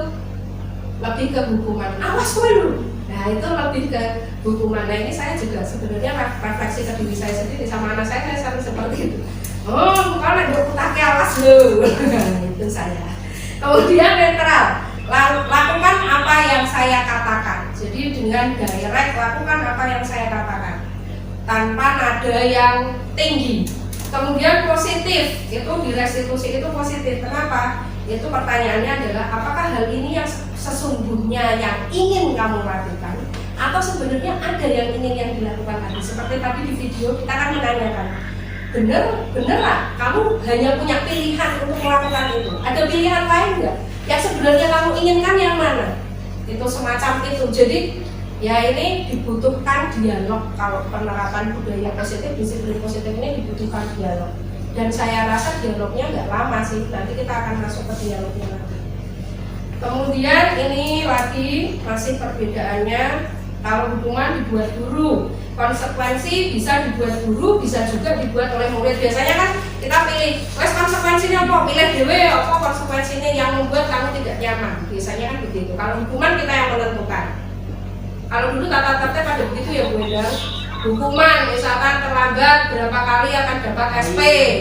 lebih ke hukuman. Awas dulu. Nah, itu lebih ke hukuman. Nah, ini saya juga sebenarnya refleksi ke diri saya sendiri sama anak saya sering seperti itu. Oh, kalau ada putake awas lu. Itu saya. Kemudian netral. Lakukan apa yang saya katakan. Jadi dengan direct lakukan apa yang saya katakan tanpa nada yang tinggi. Kemudian positif, itu di restitusi itu positif. Kenapa? Itu pertanyaannya adalah apakah hal ini yang sesungguhnya yang ingin kamu lakukan atau sebenarnya ada yang ingin yang dilakukan tadi. Seperti tadi di video kita kan menanyakan, bener lah kamu hanya punya pilihan untuk melakukan itu. Ada pilihan lain nggak? Yang sebenarnya kamu inginkan yang mana? Itu semacam itu. Jadi ya ini dibutuhkan dialog. Kalau penerapan budaya positif, disiplin positif ini dibutuhkan dialog. Dan saya rasa dialognya nggak lama sih. Nanti kita akan masuk ke dialognya nanti. Kemudian ini lagi masih perbedaannya. Kalau hukuman dibuat guru, konsekuensi bisa dibuat guru, bisa juga dibuat oleh murid. Biasanya kan kita pilih, wes konsekuensinya apa? Pilih dewe apa konsekuensinya yang membuat kamu tidak nyaman. Biasanya kan begitu. Kalau hukuman kita yang menentukan. Kalau dulu tata tertib pada begitu ya Bu Endang. Hukuman misalkan terlambat berapa kali akan dapat SP,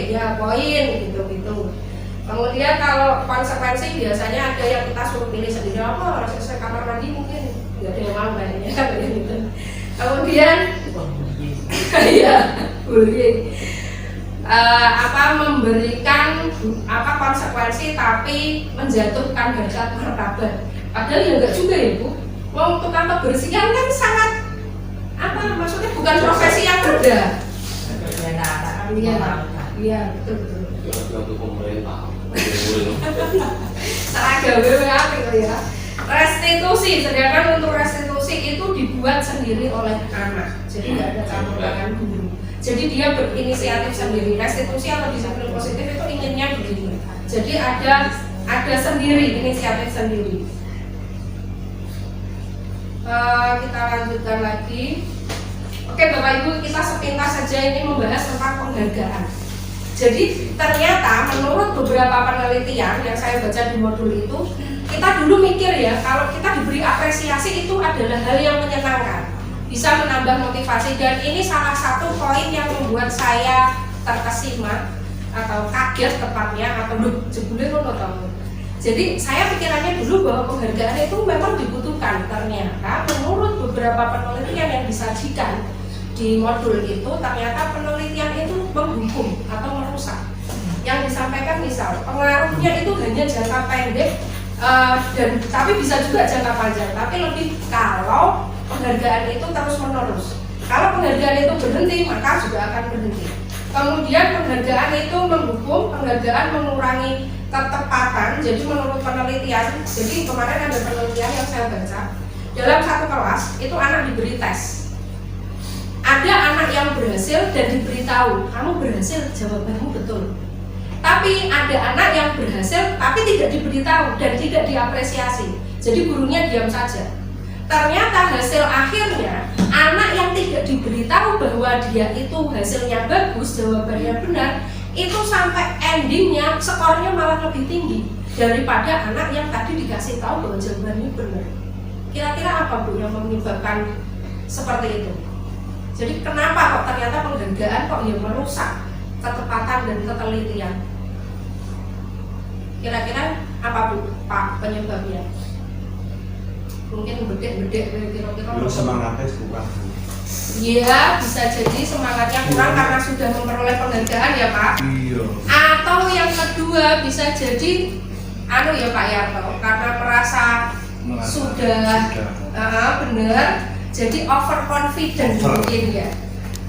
ya poin gitu-gitu. Kemudian kalau konsekuensi biasanya ada yang kita suruh pilih sendiri, apa selesai kamar mandi mungkin nggak ada yang mau banyak gitu. Kemudian ya bullying memberikan konsekuensi tapi menjatuhkan harkat martabat. Padahal ya enggak juga ya Bu. Mau tukang kebersihan kan sangat maksudnya bukan profesi yang mudah. Iya betul. Untuk pemerintah. Seragam ya. Restitusi, sedangkan untuk restitusi itu dibuat sendiri oleh anak, jadi tidak ada campur tangan guru. Jadi dia berinisiatif sendiri. Restitusi atau disiplin positif itu inginnya begini. Jadi ada sendiri, inisiatif sendiri. Kita lanjutkan lagi. Oke Bapak Ibu, kita sepintas saja ini membahas tentang penghargaan. Jadi ternyata menurut beberapa penelitian yang saya baca di modul itu, kita dulu mikir ya, kalau kita diberi apresiasi itu adalah hal yang menyenangkan, bisa menambah motivasi. Dan ini salah satu poin yang membuat saya terkesima atau kaget tepatnya, atau jebule ngono to. Jadi saya pikirannya dulu bahwa penghargaan itu memang dibutuhkan. Ternyata menurut beberapa penelitian yang disajikan di modul itu, ternyata penelitian itu menghukum atau merusak. Yang disampaikan misal pengaruhnya itu hanya jangka pendek dan tapi bisa juga jangka panjang. Tapi lebih kalau penghargaan itu terus menerus. Kalau penghargaan itu berhenti maka juga akan berhenti. Kemudian penghargaan itu menghukum, penghargaan mengurangi ketepatan. Jadi menurut penelitian, jadi kemarin ada penelitian yang saya baca, dalam satu kelas itu anak diberi tes. Ada anak yang berhasil dan diberitahu, kamu berhasil, jawabanmu betul. Tapi ada anak yang berhasil tapi tidak diberitahu dan tidak diapresiasi. Jadi gurunya diam saja. Ternyata hasil akhirnya anak yang tidak diberitahu bahwa dia itu hasilnya bagus, jawabannya benar, itu sampai endingnya skornya malah lebih tinggi daripada anak yang tadi dikasih tahu bahwa jawabannya benar. Kira-kira apa Bu yang menyebabkan seperti itu? Jadi kenapa kok ternyata penghargaan kok yang merusak ketepatan dan ketelitian? Kira-kira apa Bu Pak penyebabnya? Mungkin bedek kira-kira semangatnya kurang. Iya, bisa jadi semangatnya kurang karena sudah memperoleh penghargaan ya Pak. Iya. Atau yang kedua bisa jadi ya Pak Yarto, karena merasa sudah benar, jadi overconfident mungkin ya.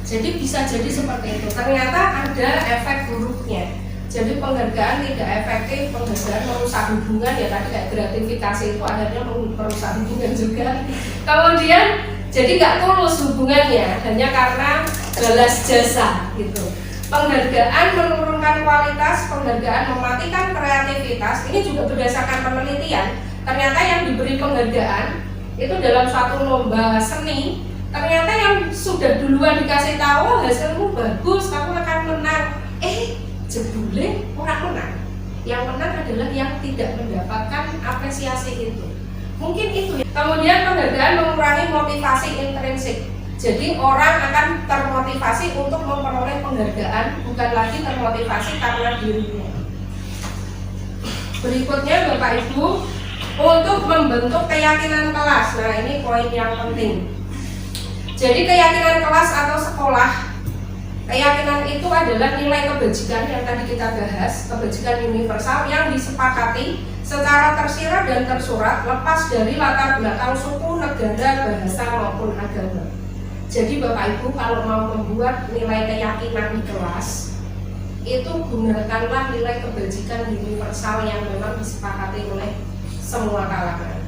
Jadi bisa jadi seperti itu. Ternyata ada efek buruknya. Jadi penghargaan tidak efektif, penghargaan merusak hubungan, ya tadi kayak gratifikasi itu akhirnya merusak hubungan juga. Kemudian jadi nggak tulus hubungannya hanya karena balas jasa gitu. Penghargaan menurunkan kualitas, penghargaan mematikan kreativitas. Ini juga berdasarkan penelitian. Ternyata yang diberi penghargaan itu dalam suatu lomba seni, ternyata yang sudah duluan dikasih tahu hasilmu bagus, kamu akan menang. Jebule orang menang. Yang menang adalah yang tidak mendapatkan apresiasi itu. Mungkin itu ya. Kemudian penghargaan mengurangi motivasi intrinsik. Jadi orang akan termotivasi untuk memperoleh penghargaan, bukan lagi termotivasi karena dirinya. Berikutnya Bapak Ibu, untuk membentuk keyakinan kelas. Nah, ini poin yang penting. Jadi keyakinan kelas atau sekolah, keyakinan itu adalah nilai kebajikan yang tadi kita bahas, kebajikan universal yang disepakati secara tersirat dan tersurat lepas dari latar belakang suku, negara, bahasa maupun agama. Jadi Bapak Ibu kalau mau membuat nilai keyakinan di kelas, itu gunakanlah nilai kebajikan universal yang memang disepakati oleh semua kalangan.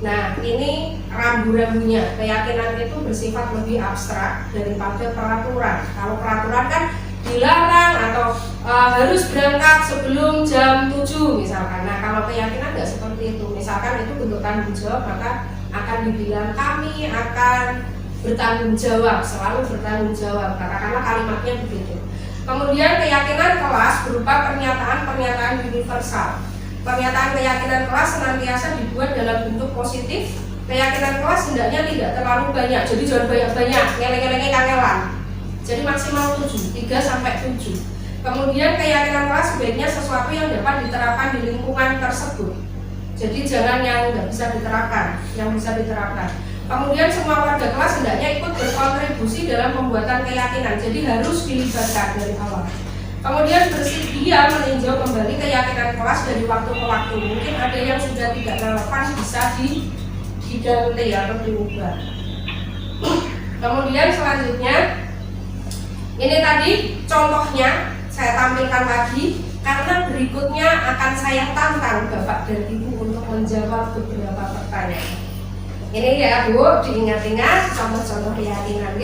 Nah, ini rambu-rambunya. Keyakinan itu bersifat lebih abstrak daripada peraturan. Kalau peraturan kan dilarang atau harus berangkat sebelum jam 7 misalkan. Nah, kalau keyakinan nggak seperti itu. Misalkan itu bentuk tanggung jawab, maka akan dibilang kami akan bertanggung jawab, selalu bertanggung jawab. Katakanlah kalimatnya begitu. Kemudian keyakinan kelas berupa pernyataan-pernyataan universal. Pernyataan keyakinan kelas senantiasa dibuat dalam bentuk positif. Keyakinan kelas hendaknya tidak terlalu banyak, jadi jangan banyak-banyak, ngeleng-ngelengnya kangelan. Jadi maksimal 7, 3-7. Kemudian keyakinan kelas sebaiknya sesuatu yang dapat diterapkan di lingkungan tersebut. Jadi jangan yang nggak bisa diterapkan, yang bisa diterapkan. Kemudian semua warga kelas hendaknya ikut berkontribusi dalam pembuatan keyakinan, jadi harus dilibatkan dari awal. Kemudian bersedia meninjau kembali keyakinan kelas dari waktu ke waktu. Mungkin ada yang sudah tidak relevan, bisa diganti atau diubah. Kemudian selanjutnya, ini tadi contohnya saya tampilkan lagi karena berikutnya akan saya tantang Bapak dan Ibu untuk menjawab beberapa pertanyaan. Ini ya Bu, diingat-ingat contoh-contoh keyakinan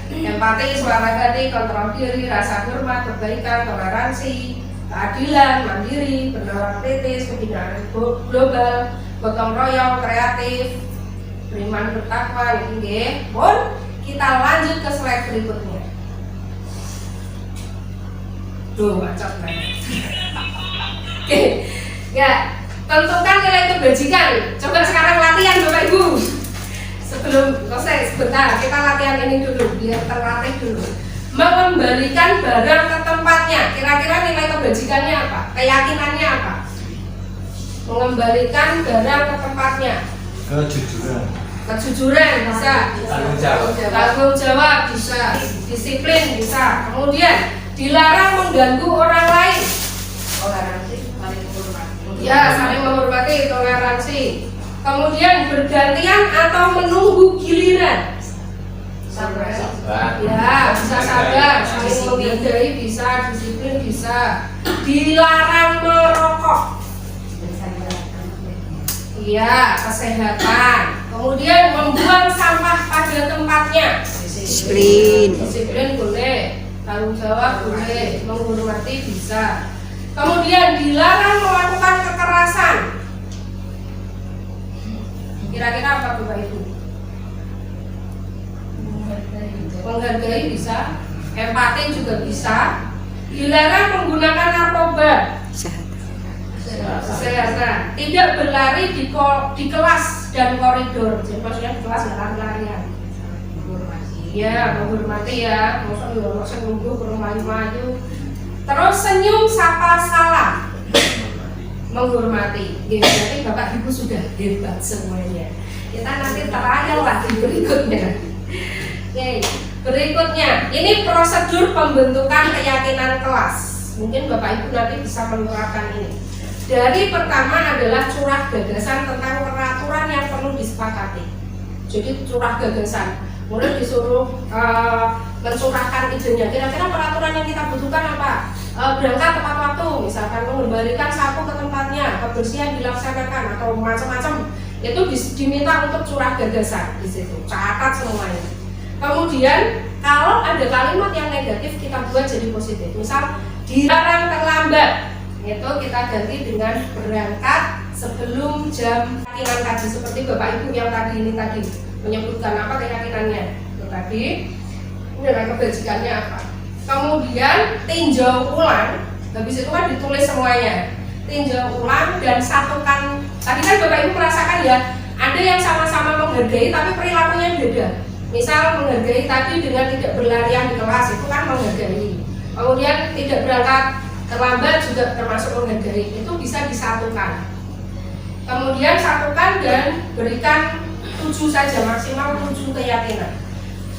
empati, suara hati, kontrol diri, rasa hormat, kebaikan, toleransi, keadilan, mandiri, penolak kritis, kebinaan global, gotong royong, kreatif, beriman, bertakwa, ini pun kita lanjut ke slide berikutnya. Duh, macet banget. Oke, ya, tentukan nilai kebajikan. Coba sekarang latihan Bapak Ibu. Sebelum selesai, sebentar kita latihan ini dulu, biar terlatih dulu. Mengembalikan barang ke tempatnya. Kira-kira nilai kebajikannya apa? Keyakinannya apa? Mengembalikan barang ke tempatnya. Kejujuran. Kejujuran bisa. Tanggung jawab bisa. Disiplin bisa. Kemudian dilarang mengganggu orang lain. Toleransi, saling menghormati. Ya, saling menghormati, toleransi. Kemudian bergantian atau menunggu giliran. Sabar. Ya, bisa sabar, saling menghargai bisa, disiplin bisa. Dilarang merokok. Iya, kesehatan. Kemudian membuang sampah pada tempatnya. Disiplin boleh, tanggung jawab boleh, menghormati bisa. Kemudian dilarang melakukan kekerasan. Kira-kira apa Bapak Ibu? Menghargai bisa, empati juga bisa. Dilarang menggunakan narkoba. Kesehatan. Tidak berlari di kelas dan koridor. Jadi maksudnya di kelas nggak lari-larian. Ya, menghormati ya. Maksudnya nunggu bermayu-mayu. Terus senyum, sapa, salam. Menghormati. Jadi Bapak Ibu sudah hebat semuanya. Kita nanti trial lagi berikutnya. Oke, berikutnya ini prosedur pembentukan keyakinan kelas. Mungkin Bapak Ibu nanti bisa menerapkan ini. Dari pertama adalah curah gagasan tentang peraturan yang perlu disepakati. Jadi curah gagasan. Mulai disuruh mencurahkan idenya. Kira-kira peraturan yang kita butuhkan apa? Berangkat tepat waktu, misalkan mengembalikan sapu ke tempatnya, kebersihan dilaksanakan atau macam-macam. Itu diminta untuk curah gagasan di situ. Catat semuanya. Kemudian kalau ada kalimat yang negatif kita buat jadi positif. Misal dilarang terlambat, itu kita ganti dengan berangkat sebelum jam keyakinan tadi, seperti Bapak Ibu yang tadi menyebutkan apa keyakinannya itu tadi, nilai kebajikannya apa. Kemudian tinjau ulang, habis itu kan ditulis semuanya, tinjau ulang dan satukan. Tadi kan Bapak Ibu merasakan ya, ada yang sama-sama menghargai tapi perilakunya beda. Misal menghargai tadi dengan tidak berlarian di kelas, itu kan menghargai. Kemudian tidak berangkat terlambat juga termasuk menghargai, itu bisa disatukan. Kemudian satukan dan berikan 7 saja, maksimal 7 keyakinan.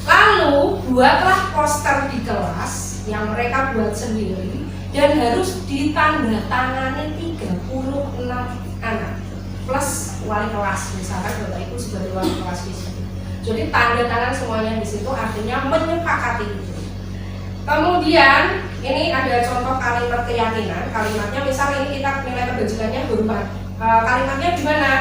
Lalu buatlah poster di kelas yang mereka buat sendiri dan harus ditandatangani 36 anak plus wali kelas, misalkan Bapak Ibu sebagai wali kelas di situ. Jadi tanda tangan semuanya di situ artinya menyepakati itu. Kemudian ini ada contoh kalimat keyakinan. Kalimatnya misal ini kita nilai kebajikannya hormat. Kalimatnya gimana?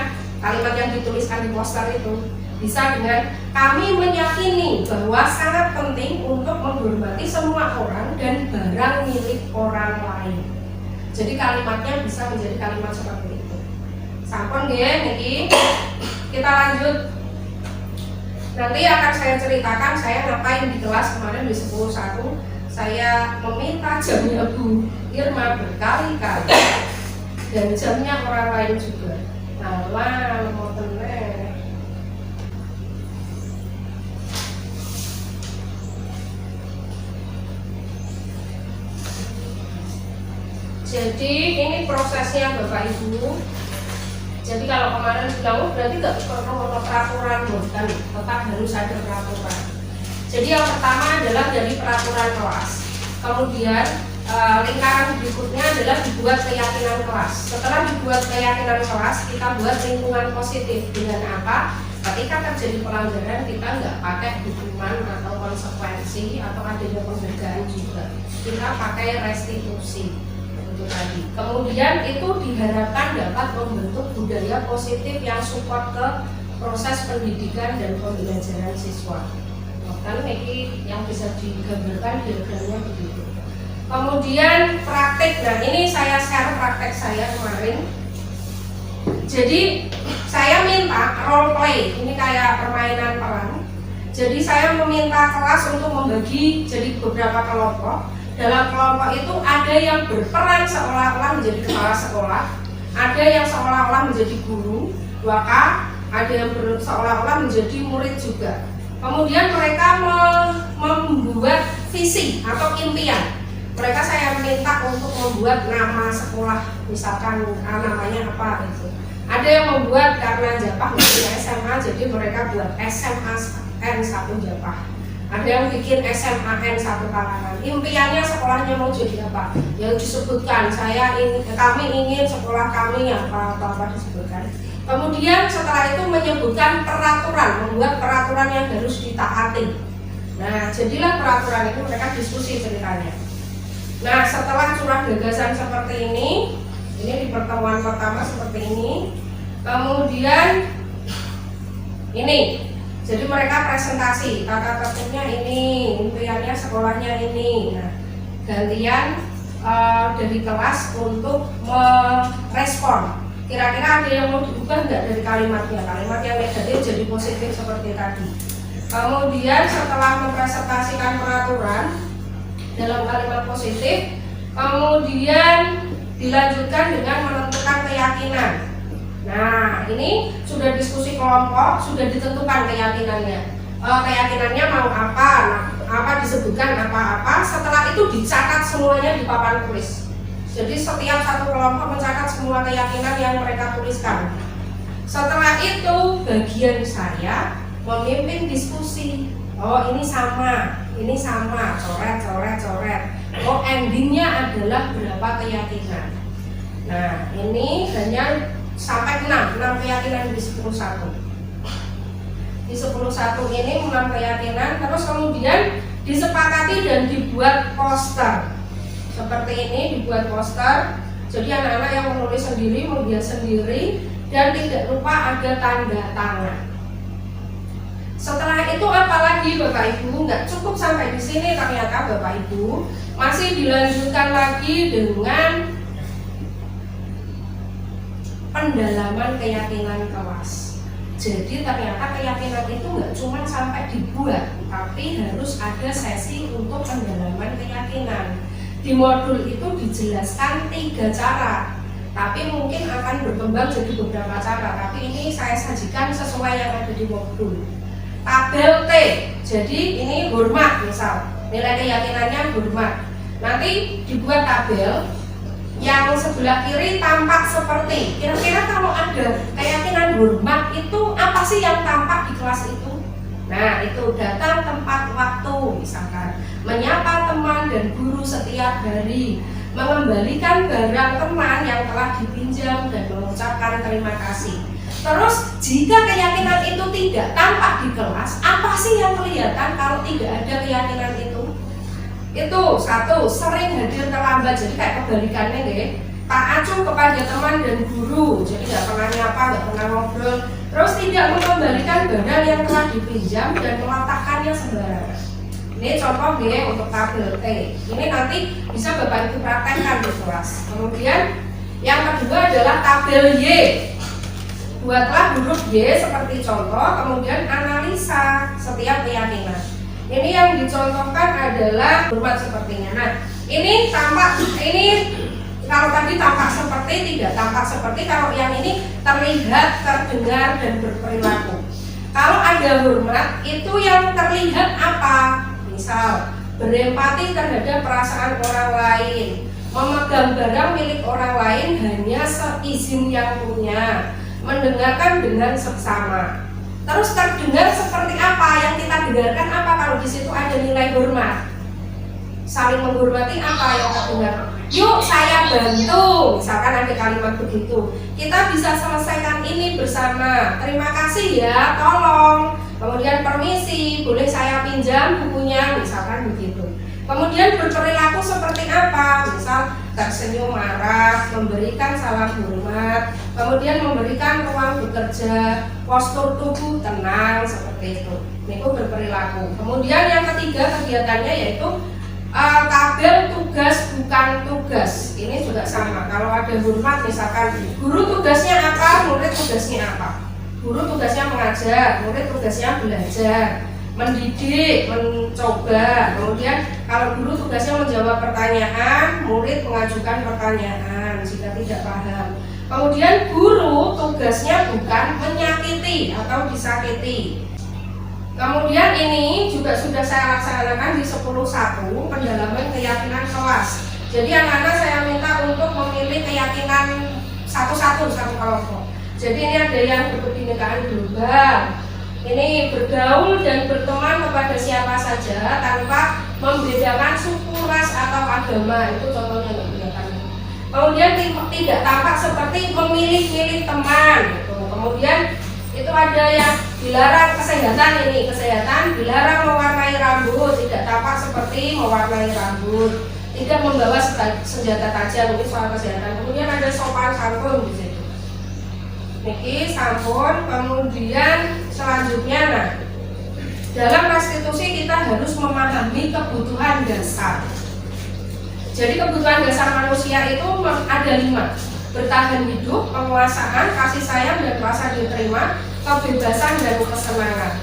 Kalimat yang dituliskan di poster itu bisa dengan kami meyakini bahwa sangat penting untuk menghormati semua orang dan barang milik orang lain. Jadi kalimatnya bisa menjadi kalimat seperti itu. Sampun nggih niki. Kita lanjut. Nanti akan saya ceritakan saya ngapain di kelas kemarin di 10.1. Saya meminta jamnya Bu Irma berkali-kali dan jamnya orang lain juga. Alah, mau tenang. Jadi ini prosesnya Bapak Ibu. Jadi kalau kemarin bilang berarti nggak perlu peraturan, bukan, tetap harus ada peraturan. Jadi yang pertama adalah dari peraturan kelas. Kemudian lingkaran berikutnya adalah dibuat keyakinan kelas. Setelah dibuat keyakinan kelas, kita buat lingkungan positif dengan apa? Ketika terjadi pelanggaran kita nggak pakai hukuman atau konsekuensi atau adanya penghargaan juga. Kita pakai restitusi. Tadi. Kemudian itu diharapkan dapat membentuk budaya positif yang support ke proses pendidikan dan pembelajaran siswa. Kan ini yang bisa digambarkan diagramnya begitu. Kemudian praktik. Nah ini saya share praktek saya kemarin. Jadi saya minta role play. Ini kayak permainan peran. Jadi saya meminta kelas untuk membagi jadi beberapa kelompok. Dalam kelompok itu ada yang berperan seolah-olah menjadi kepala sekolah, ada yang seolah-olah menjadi guru, 2K, ada yang seolah-olah menjadi murid juga. Kemudian mereka membuat visi atau impian. Mereka saya minta untuk membuat nama sekolah, misalkan namanya apa gitu. Ada yang membuat karena Japah menjadi SMA, jadi mereka buat SMA N1 Japah. Ada yang bikin SMAN 1 Kalangan. Impiannya sekolahnya mau jadi apa? Yang disebutkan kami ingin sekolah kami apa disebutkan. Kemudian setelah itu menyebutkan peraturan, membuat peraturan yang harus ditaati. Nah, jadilah peraturan itu mereka diskusi ceritanya. Nah, setelah curah gagasan seperti ini di pertemuan pertama seperti ini. Kemudian ini. Jadi mereka presentasi, tata tertibnya ini, impiannya sekolahnya ini. Nah, gantian dari kelas untuk merespon. Kira-kira ada yang mau diubah nggak dari kalimatnya? Kalimat yang negatif jadi positif seperti tadi. Kemudian setelah mempresentasikan peraturan dalam kalimat positif, kemudian dilanjutkan dengan menentukan keyakinan. Nah, ini sudah diskusi kelompok, sudah ditentukan keyakinannya. Keyakinannya mau apa, apa disebutkan apa-apa. Setelah itu dicatat semuanya di papan tulis. Jadi setiap satu kelompok mencatat semua keyakinan yang mereka tuliskan. Setelah itu bagian saya memimpin diskusi. Oh ini sama, coret. Oh endingnya adalah berapa keyakinan. Nah ini hanya sampai 6 keyakinan di 10.1. Di 10.1 ini 6 keyakinan, terus kemudian disepakati dan dibuat poster seperti ini, dibuat poster. Jadi anak-anak yang menulis sendiri, menghias sendiri, dan tidak lupa ada tanda tangan. Setelah itu apalagi Bapak Ibu, nggak cukup sampai di sini ternyata Bapak Ibu, masih dilanjutkan lagi dengan pendalaman keyakinan kelas. Jadi ternyata keyakinan itu nggak cuma sampai dibuat, tapi harus ada sesi untuk pendalaman keyakinan. Di modul itu dijelaskan 3 cara, tapi mungkin akan berkembang jadi beberapa cara. Tapi ini saya sajikan sesuai yang ada di modul. Tabel T, jadi ini hormat misal, nilai keyakinannya hormat. Nanti dibuat tabel yang sebelah kiri tampak seperti, kira-kira kalau ada keyakinan hormat itu apa sih yang tampak di kelas itu? Nah, itu datang, tempat, waktu, misalkan menyapa teman dan guru setiap hari, mengembalikan barang teman yang telah dipinjam dan mengucapkan terima kasih. Terus jika keyakinan itu tidak tampak di kelas, apa sih yang kelihatan kalau tidak ada keyakinan itu? Itu 1, sering hadir terlambat. Jadi kayak kebalikannya deh, tak acuh kepada teman dan guru, jadi nggak pernah nyapa, nggak pernah ngobrol. Terus tidak mengembalikan barang yang telah dipinjam dan meletakkannya sembarangan. Ini contoh deh untuk tabel T. Ini nanti bisa Bapak Ibu praktekkan di kelas. Kemudian yang kedua adalah tabel Y. Buatlah huruf Y seperti contoh, kemudian analisa setiap keyakinan. Ini yang dicontohkan adalah hormat sepertinya. Nah, ini tampak, ini kalau tadi tampak seperti, tidak tampak seperti. Kalau yang ini terlihat, terdengar, dan berperilaku. Kalau ada hormat, itu yang terlihat apa? Misal, berempati terhadap perasaan orang lain, memegang barang milik orang lain hanya seizin yang punya, mendengarkan dengan seksama. Terus terdengar seperti apa? Yang kita dengarkan apa kalau di situ ada nilai hormat? Saling menghormati apa yang terdengar? Yuk saya bantu, misalkan ada kalimat begitu. Kita bisa selesaikan ini bersama. Terima kasih ya, tolong. Kemudian permisi, boleh saya pinjam bukunya, misalkan begitu. Kemudian berperilaku seperti apa? Misal tersenyum marah, memberikan salam hormat, kemudian memberikan ruang bekerja, postur tubuh tenang, seperti itu. Itu berperilaku. Kemudian yang ketiga kegiatannya yaitu tabel tugas bukan tugas. Ini juga sama. Kalau ada hormat misalkan guru tugasnya apa, murid tugasnya apa. Guru tugasnya mengajar, murid tugasnya belajar, mendidik, mencoba. Kemudian kalau guru tugasnya menjawab pertanyaan, murid mengajukan pertanyaan jika tidak paham. Kemudian guru tugasnya bukan menyakiti atau disakiti. Kemudian ini juga sudah saya laksanakan di 10.1 pendalaman keyakinan kelas. Jadi anak-anak saya minta untuk memilih keyakinan satu kelompok. Jadi ini ada yang berkebinekaan global. Ini bergaul dan berteman kepada siapa saja tanpa membedakan suku, ras atau agama. Itu contohnya kebinekaan. Kemudian tidak tampak seperti memilih-milih teman. Gitu. Kemudian itu ada yang dilarang kesehatan, ini kesehatan dilarang mewarnai rambut, tidak tampak seperti mewarnai rambut, tidak membawa senjata tajam, ini soal kesehatan. Kemudian ada sopan santun di situ. Niki sampun. Kemudian selanjutnya, nah, dalam restitusi kita harus memahami kebutuhan dasar. Jadi kebutuhan dasar manusia itu ada 5. Bertahan hidup, penguasaan, kasih sayang dan rasa diterima, kebebasan dan kesenangan.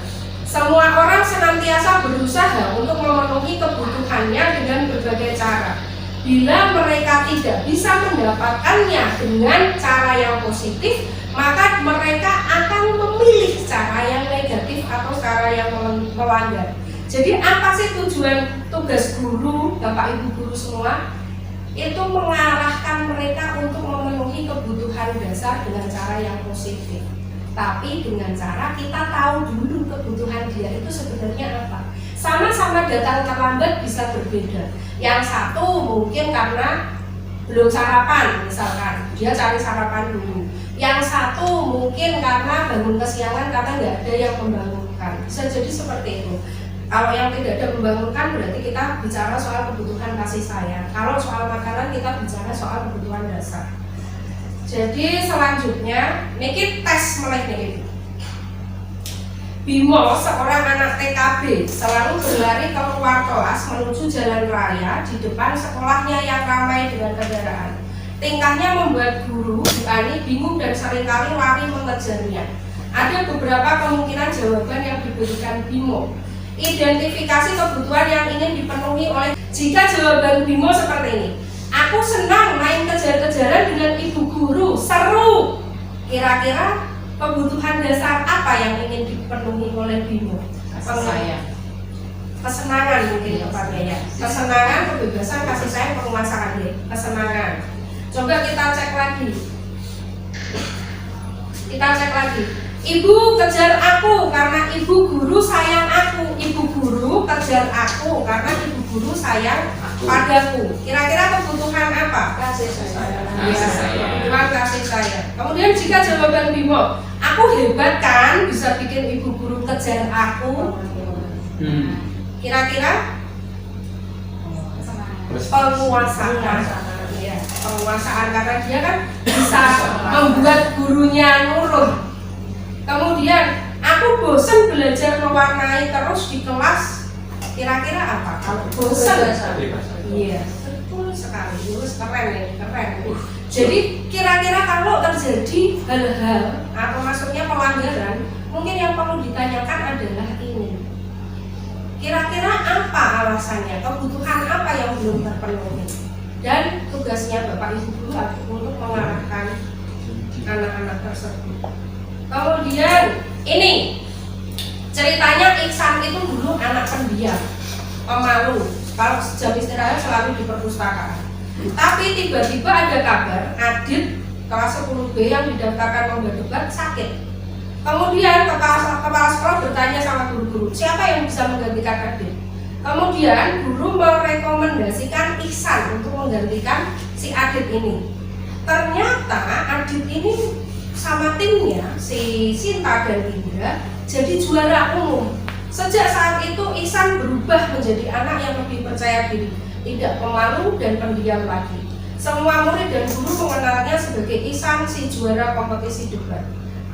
Semua orang senantiasa berusaha untuk memenuhi kebutuhannya dengan berbagai cara. Bila mereka tidak bisa mendapatkannya dengan cara yang positif, maka mereka akan memilih cara yang negatif atau cara yang melanggar. Jadi apa sih tujuan tugas guru, Bapak Ibu guru semua? Itu mengarahkan mereka untuk memenuhi kebutuhan dasar dengan cara yang positif. Tapi dengan cara kita tahu dulu kebutuhan dia itu sebenarnya apa. Sama-sama datang terlambat bisa berbeda. Yang satu mungkin karena belum sarapan, misalkan dia cari sarapan dulu. Yang satu mungkin karena bangun kesiangan karena nggak ada yang membangunkan. Bisa jadi seperti itu. Kalau yang tidak ada membangunkan berarti kita bicara soal kebutuhan kasih sayang. Kalau soal makanan kita bicara soal kebutuhan dasar. Jadi selanjutnya niki tes mulai nih. Bimo, seorang anak TKB, selalu berlari keluar kelas menuju jalan raya di depan sekolahnya yang ramai dengan kendaraan. Tingkahnya membuat guru Bu Ani bingung dan seringkali lari mengejarnya. Ada beberapa kemungkinan jawaban yang diberikan Bimo. Identifikasi kebutuhan yang ingin dipenuhi oleh. Jika jawaban Bimo seperti ini, aku senang main kejar-kejaran dengan ibu guru, seru. Kira-kira kebutuhan dasar apa yang ingin dipenuhi oleh Bimo? Kasih sayang. Kesenangan mungkin tepatnya ya. Kesenangan, kebebasan, kasih sayang, penguasaan ya. Kesenangan. Coba kita cek lagi. Ibu kejar aku karena ibu guru sayang aku. Ibu guru kejar aku karena ibu guru sayang padaku. Kira-kira kebutuhan apa? Kasih sayang. Kasih sayang. Kebutuhan kasih sayang. Kemudian jika jawaban Bimo, aku hebat kan bisa bikin ibu guru kejar aku. Kira-kira penguasaan. Ya, penguasaan karena dia kan bisa membuat gurunya nurut. Kemudian aku bosan belajar mewarnai terus di kelas. Kira-kira apa? Kalau bosan, iya betul sekali. Lulus keren ya, keren. Jadi kira-kira kalau terjadi hal-hal atau maksudnya pelanggaran, mungkin yang perlu ditanyakan adalah ini. Kira-kira apa alasannya? Kebutuhan apa yang belum terpenuhi? Dan tugasnya Bapak Ibu guru untuk mengarahkan anak-anak tersebut. Kemudian ini ceritanya Iksan itu dulu anak pendiam, pemalu. Kalau jam istirahat selalu di perpustakaan. Tapi tiba-tiba ada kabar Adit kelas 10B yang didaftarkan lomba debat sakit. Kemudian kepala sekolah bertanya sama guru-guru, siapa yang bisa menggantikan Adit? Kemudian guru merekomendasikan Iksan untuk menggantikan si Adit ini. Ternyata Adit ini sama timnya, si Sinta dan Indra, jadi juara umum. Sejak saat itu Iksan berubah menjadi anak yang lebih percaya diri, tidak pemalu dan pendiam lagi. Semua murid dan guru mengenalnya sebagai Iksan si juara kompetisi debat.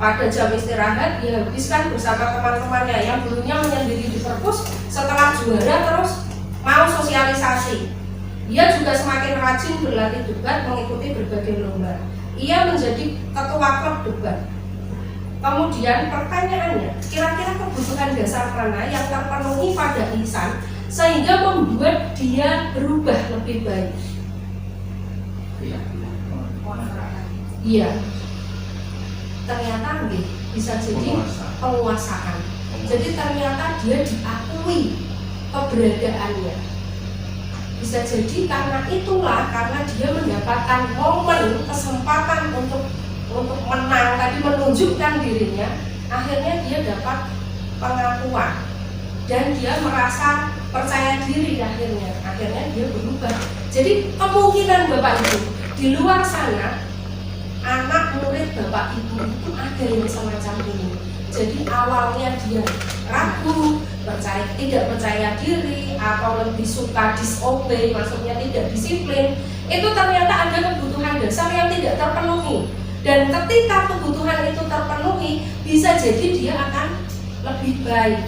Pada jam istirahat dia habiskan bersama teman-temannya yang dulunya menyendiri di perpus. Setelah juara terus mau sosialisasi. Dia juga semakin rajin berlatih debat, mengikuti berbagai lomba. Ia menjadi ketua klub debat. Kemudian pertanyaannya, kira-kira kebutuhan dasar mana yang terpenuhi pada Iksan sehingga membuat dia berubah lebih baik? Iya. Ternyata bisa jadi penguasaan. Jadi ternyata dia diakui keberadaannya. Bisa jadi karena itulah, karena dia mendapatkan momen, kesempatan untuk menang tadi, menunjukkan dirinya, akhirnya dia dapat pengakuan dan dia merasa percaya diri akhirnya dia berubah. Jadi kemungkinan Bapak Ibu di luar sana anak murid Bapak Ibu itu ada yang semacam ini. Jadi awalnya dia ragu, tidak percaya diri, atau lebih suka disobey, maksudnya tidak disiplin. Itu ternyata ada kebutuhan dasar yang tidak terpenuhi. Dan ketika kebutuhan itu terpenuhi, bisa jadi dia akan lebih baik.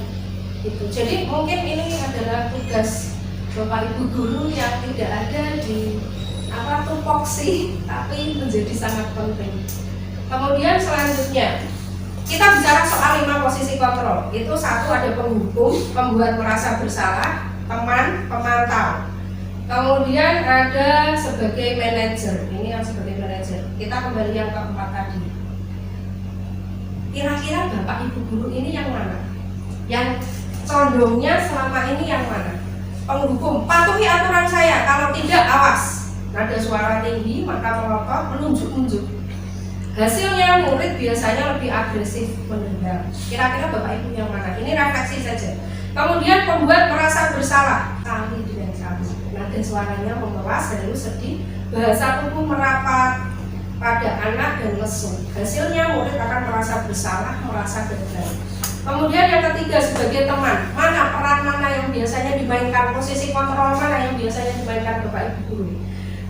Gitu. Jadi mungkin ini adalah tugas Bapak Ibu guru yang tidak ada di tupoksi, tapi menjadi sangat penting. Kemudian selanjutnya kita bicara soal 5 posisi kontrol. Itu satu, ada penghukum, pembuat merasa bersalah, teman, pemantau. Kemudian ada sebagai manajer. Ini yang sebagai manajer. Kita kembali yang keempat tadi. Kira-kira Bapak Ibu guru ini yang mana? Yang condongnya selama ini yang mana? Penghukum, patuhi aturan saya, kalau tidak awas. Nada suara tinggi, maka melotot, menunjuk-nunjuk. Hasilnya murid biasanya lebih agresif menendang. Kira-kira Bapak Ibu yang mana? Ini refleksi saja. Kemudian pembuat merasa bersalah, kali dengan kali. Nada suaranya memelas, lalu sedih. Bahasa tubuh merapat pada anak dan lesu. Hasilnya murid akan merasa bersalah, merasa gagal. Kemudian yang ketiga sebagai teman, peran mana yang biasanya dimainkan, posisi kontrol mana yang biasanya dimainkan Bapak Ibu guru?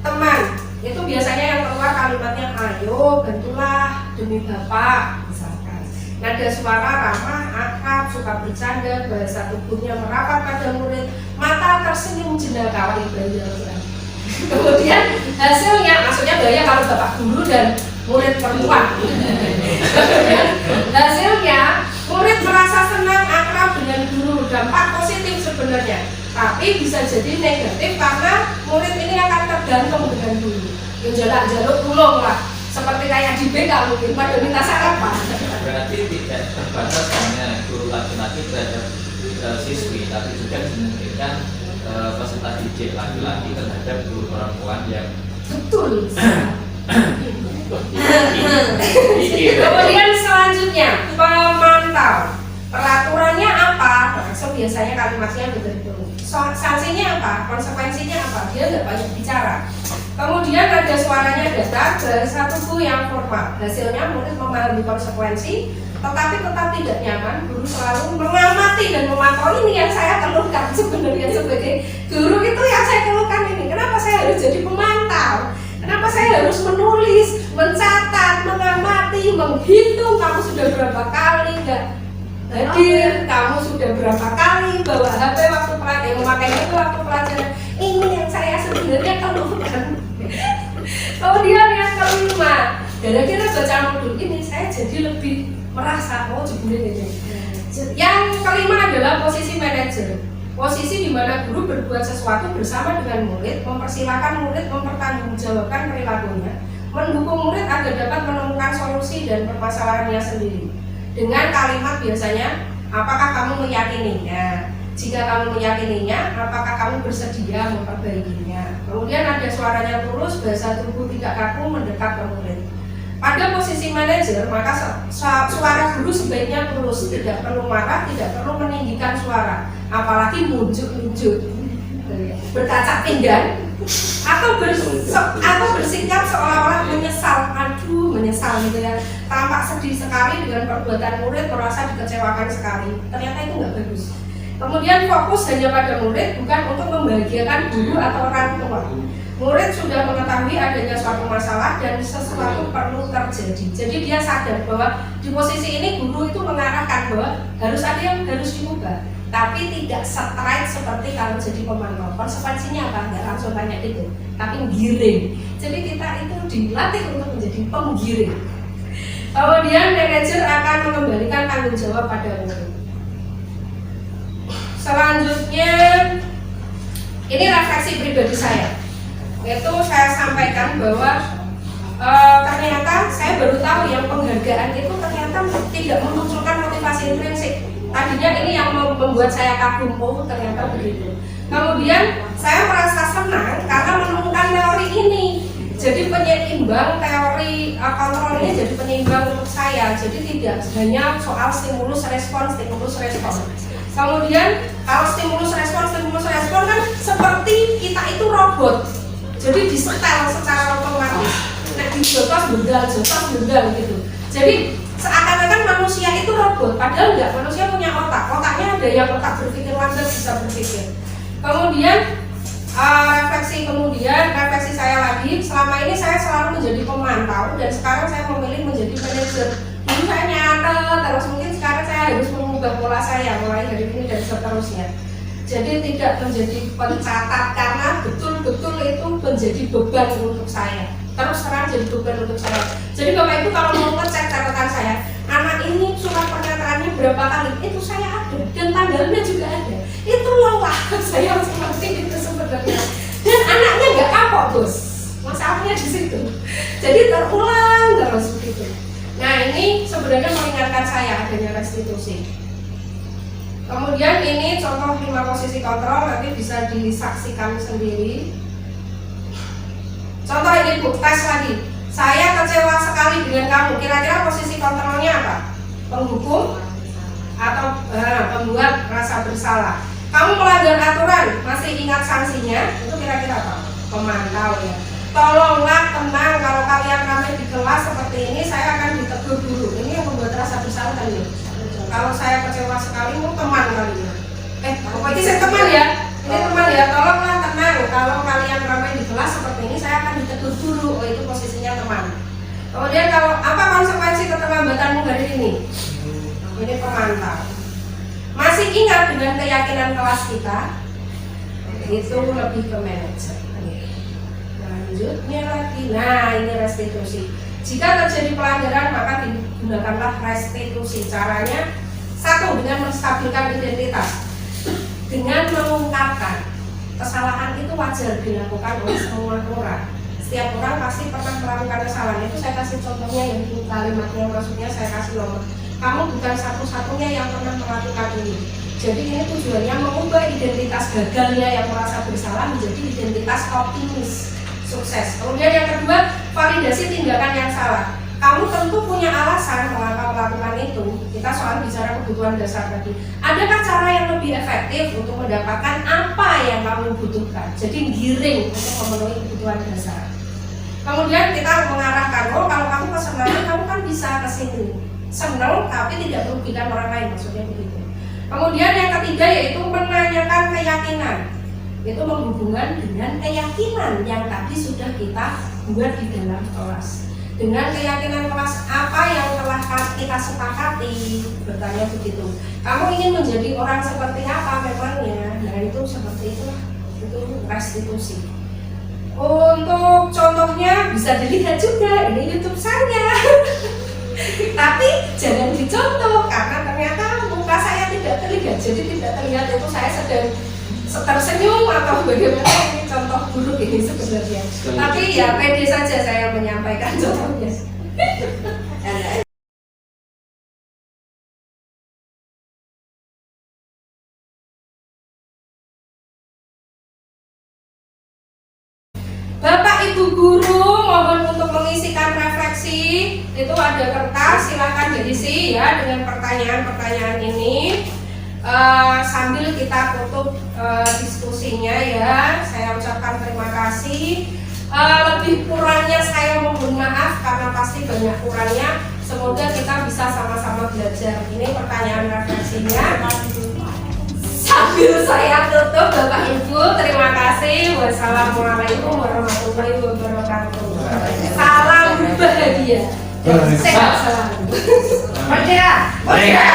Teman, itu biasanya yang keluar kalimatnya ayo, bantulah demi Bapak, misalkan. Nada suara ramah, akrab, suka bercanda, bahasa tubuhnya merapat pada murid, mata tersenyum jenaka oleh beliau. Kemudian hasilnya, maksudnya Baya kalau Bapak guru dan murid perempuan. Hasilnya murid merasa senang akrab dengan guru, dampak positif sebenarnya. Tapi bisa jadi negatif karena murid ini akan tergantung dengan guru. Yang jalak-jaluk tulung lah, seperti kayak di BK mungkin pada minta sarapan. Berarti tidak terbatas hanya guru laki-laki terhadap siswi, tapi juga dimungkinkan peserta didik laki-laki terhadap guru perempuan yang Betul. Iki. Kemudian selanjutnya pemantau. Peraturannya apa? Langsung biasanya kalimatnya begitu. Sanksinya apa? Konsekuensinya apa? Dia nggak banyak bicara. Kemudian ada suaranya datar, bahasa tubuh yang formal. Hasilnya murid memahami konsekuensi, tetapi tetap tidak nyaman. Guru selalu mengamati dan memantau. Ini yang saya keluhkan sebenarnya sebagai guru, itu yang saya keluhkan ini. Kenapa saya harus jadi pemantau? Kenapa saya harus menulis, mencatat, mengamati, menghitung kamu sudah berapa kali nggak hadir, kamu sudah berapa kali bawa HP waktu pelajaran, memakai itu waktu pelajaran. Ini yang saya sebenarnya keluhkan. Kemudian yang kelima, gara-gara baca modul ini saya jadi lebih merasa jebule ini. Yang kelima adalah posisi manajer. Posisi di mana guru berbuat sesuatu bersama dengan murid, mempersilahkan murid mempertanggungjawabkan perilakunya, mendukung murid agar dapat menemukan solusi dan permasalahannya sendiri. Dengan kalimat biasanya, apakah kamu meyakininya? Jika kamu meyakininya, apakah kamu bersedia memperbaikinya? Kemudian ada suaranya tulus, bahasa tubuh tidak kaku, mendekat ke murid. Pada posisi manajer, maka suara guru sebaiknya tulus, tidak perlu marah, tidak perlu meninggikan suara, apalagi munjuk-munjuk, berkaca pinggang, atau bersikap seolah-olah menyesal, menyesal gitu ya, tampak sedih sekali dengan perbuatan murid, merasa dikecewakan sekali. Ternyata itu nggak bagus. Kemudian fokus hanya pada murid, bukan untuk membahagiakan guru atau orang tua. Murid sudah mengetahui adanya suatu masalah dan sesuatu perlu terjadi. Jadi dia sadar bahwa di posisi ini guru itu mengarahkan bahwa harus ada yang harus diubah, tapi tidak straight seperti kalau jadi pemantau. Konsekuensinya apa? Nggak langsung tanya itu, tapi giring. Jadi kita itu dilatih untuk menjadi penggiring. Kemudian manajer akan mengembalikan tanggung jawab pada murid. Selanjutnya, ini refleksi pribadi saya. Itu saya sampaikan bahwa ternyata saya baru tahu yang penghargaan itu ternyata tidak memunculkan motivasi intrinsik. Tadinya ini yang membuat saya kagum, ternyata begitu. Kemudian saya merasa senang karena menemukan teori ini. Jadi penyeimbang teori kontrol ini jadi penyeimbang untuk saya. Jadi tidak hanya soal stimulus respon. Kemudian kalau stimulus respon kan seperti kita itu robot. Jadi disetel secara otomatis. Nah, jotos bendal gitu. Jadi seakan-akan manusia itu robot, padahal enggak, manusia punya otak. Otaknya ada yang otak berpikir lambat, bisa berpikir. Kemudian refleksi saya lagi, selama ini saya selalu menjadi pemantau dan sekarang saya memilih menjadi manajer. Dulu saya nyatet, terus mungkin sekarang saya harus mengubah pola saya mulai dari ini dan seterusnya. Jadi tidak menjadi pencatat karena betul-betul itu menjadi beban untuk saya. Terus terang jadi beban untuk saya. Jadi Bapak Ibu kalau mau ngecek catatan saya, anak ini surat pernyataannya berapa kali, itu saya ada dan tanggalnya juga ada. Itu lelah saya seperti itu sebenarnya. Dan anaknya nggak kapok bos, masalahnya di situ. Jadi terulang terus begitu. Nah ini sebenarnya mengingatkan saya adanya restitusi. Kemudian ini contoh 5 posisi kontrol, nanti bisa disaksikan sendiri. Contoh ini Bu, tes lagi. Saya kecewa sekali dengan kamu. Kira-kira posisi kontrolnya apa? Penghukum atau pembuat rasa bersalah. Kamu melanggar aturan, masih ingat sanksinya? Itu kira-kira apa? Pemantau ya. Tolonglah tenang, kalau kalian ramai di kelas seperti ini, saya akan ditegur dulu. Ini yang membuat rasa bersalah tadi. Kalau saya kecewa sekali, mau teman kali ya. Pokoknya saya teman ya. Ini teman ya, tolonglah tenang. Kalau kalian ramai di kelas seperti ini, saya akan ditegur dulu. Oh, itu posisinya teman. Kemudian kalau apa konsekuensi keterlambatanmu hari ini? Ini pemantau. Masih ingat dengan keyakinan kelas kita? Itu lebih ke manajer. Lanjutnya lagi, nah ini restitusi. Jika terjadi pelanggaran maka digunakanlah restitusi. Caranya satu, dengan menstabilkan identitas, dengan mengungkapkan kesalahan itu wajar dilakukan oleh semua orang. Setiap orang pasti pernah melakukan kesalahan. Itu saya kasih contohnya yang di kalimatnya, maksudnya saya kasih nomor. Kamu bukan satu-satunya yang pernah melakukan ini. Jadi ini tujuannya mengubah identitas gagalnya yang merasa bersalah menjadi identitas optimis, sukses. Kemudian yang kedua, validasi tindakan yang salah. Kamu tentu punya alasan mengapa melakukan itu. Kita soal bicara kebutuhan dasar tadi. Adakah cara yang lebih efektif untuk mendapatkan apa yang kamu butuhkan? Jadi giring untuk memenuhi kebutuhan dasar. Kemudian kita mengarahkan, oh kalau kamu kesenangan, kamu kan bisa ke sini. Senang tapi tidak merugikan orang lain, maksudnya begitu. Kemudian yang ketiga yaitu menanyakan keyakinan. Itu menghubungkan dengan keyakinan yang tadi sudah kita buat di dalam kelas. Dengan keyakinan kelas apa yang telah kita sepakati, bertanya begitu. Kamu ingin menjadi orang seperti apa memangnya? Nah itu seperti itulah, itu restitusi. Untuk contohnya bisa dilihat juga, ini YouTube saya. Tapi jangan dicontoh karena ternyata muka saya tidak terlihat, jadi tidak terlihat itu saya sedang tersenyum atau bagaimana. Ini contoh buruk ini sebenarnya. Tapi ya pede saja saya menyampaikan contohnya. Bapak Ibu Guru mohon untuk mengisikan refleksi. Itu ada kertas, silakan diisi ya dengan pertanyaan-pertanyaan ini. Sambil kita tutup diskusinya ya. Saya ucapkan terima kasih. Lebih kurangnya saya mohon maaf karena pasti banyak kurangnya. Semoga kita bisa sama-sama belajar. Ini pertanyaan refleksinya. Sambil saya tutup, Bapak Ibu, terima kasih. Wassalamualaikum warahmatullahi wabarakatuh. Salam bahagia. Sehat selalu. Merdeka! Merdeka!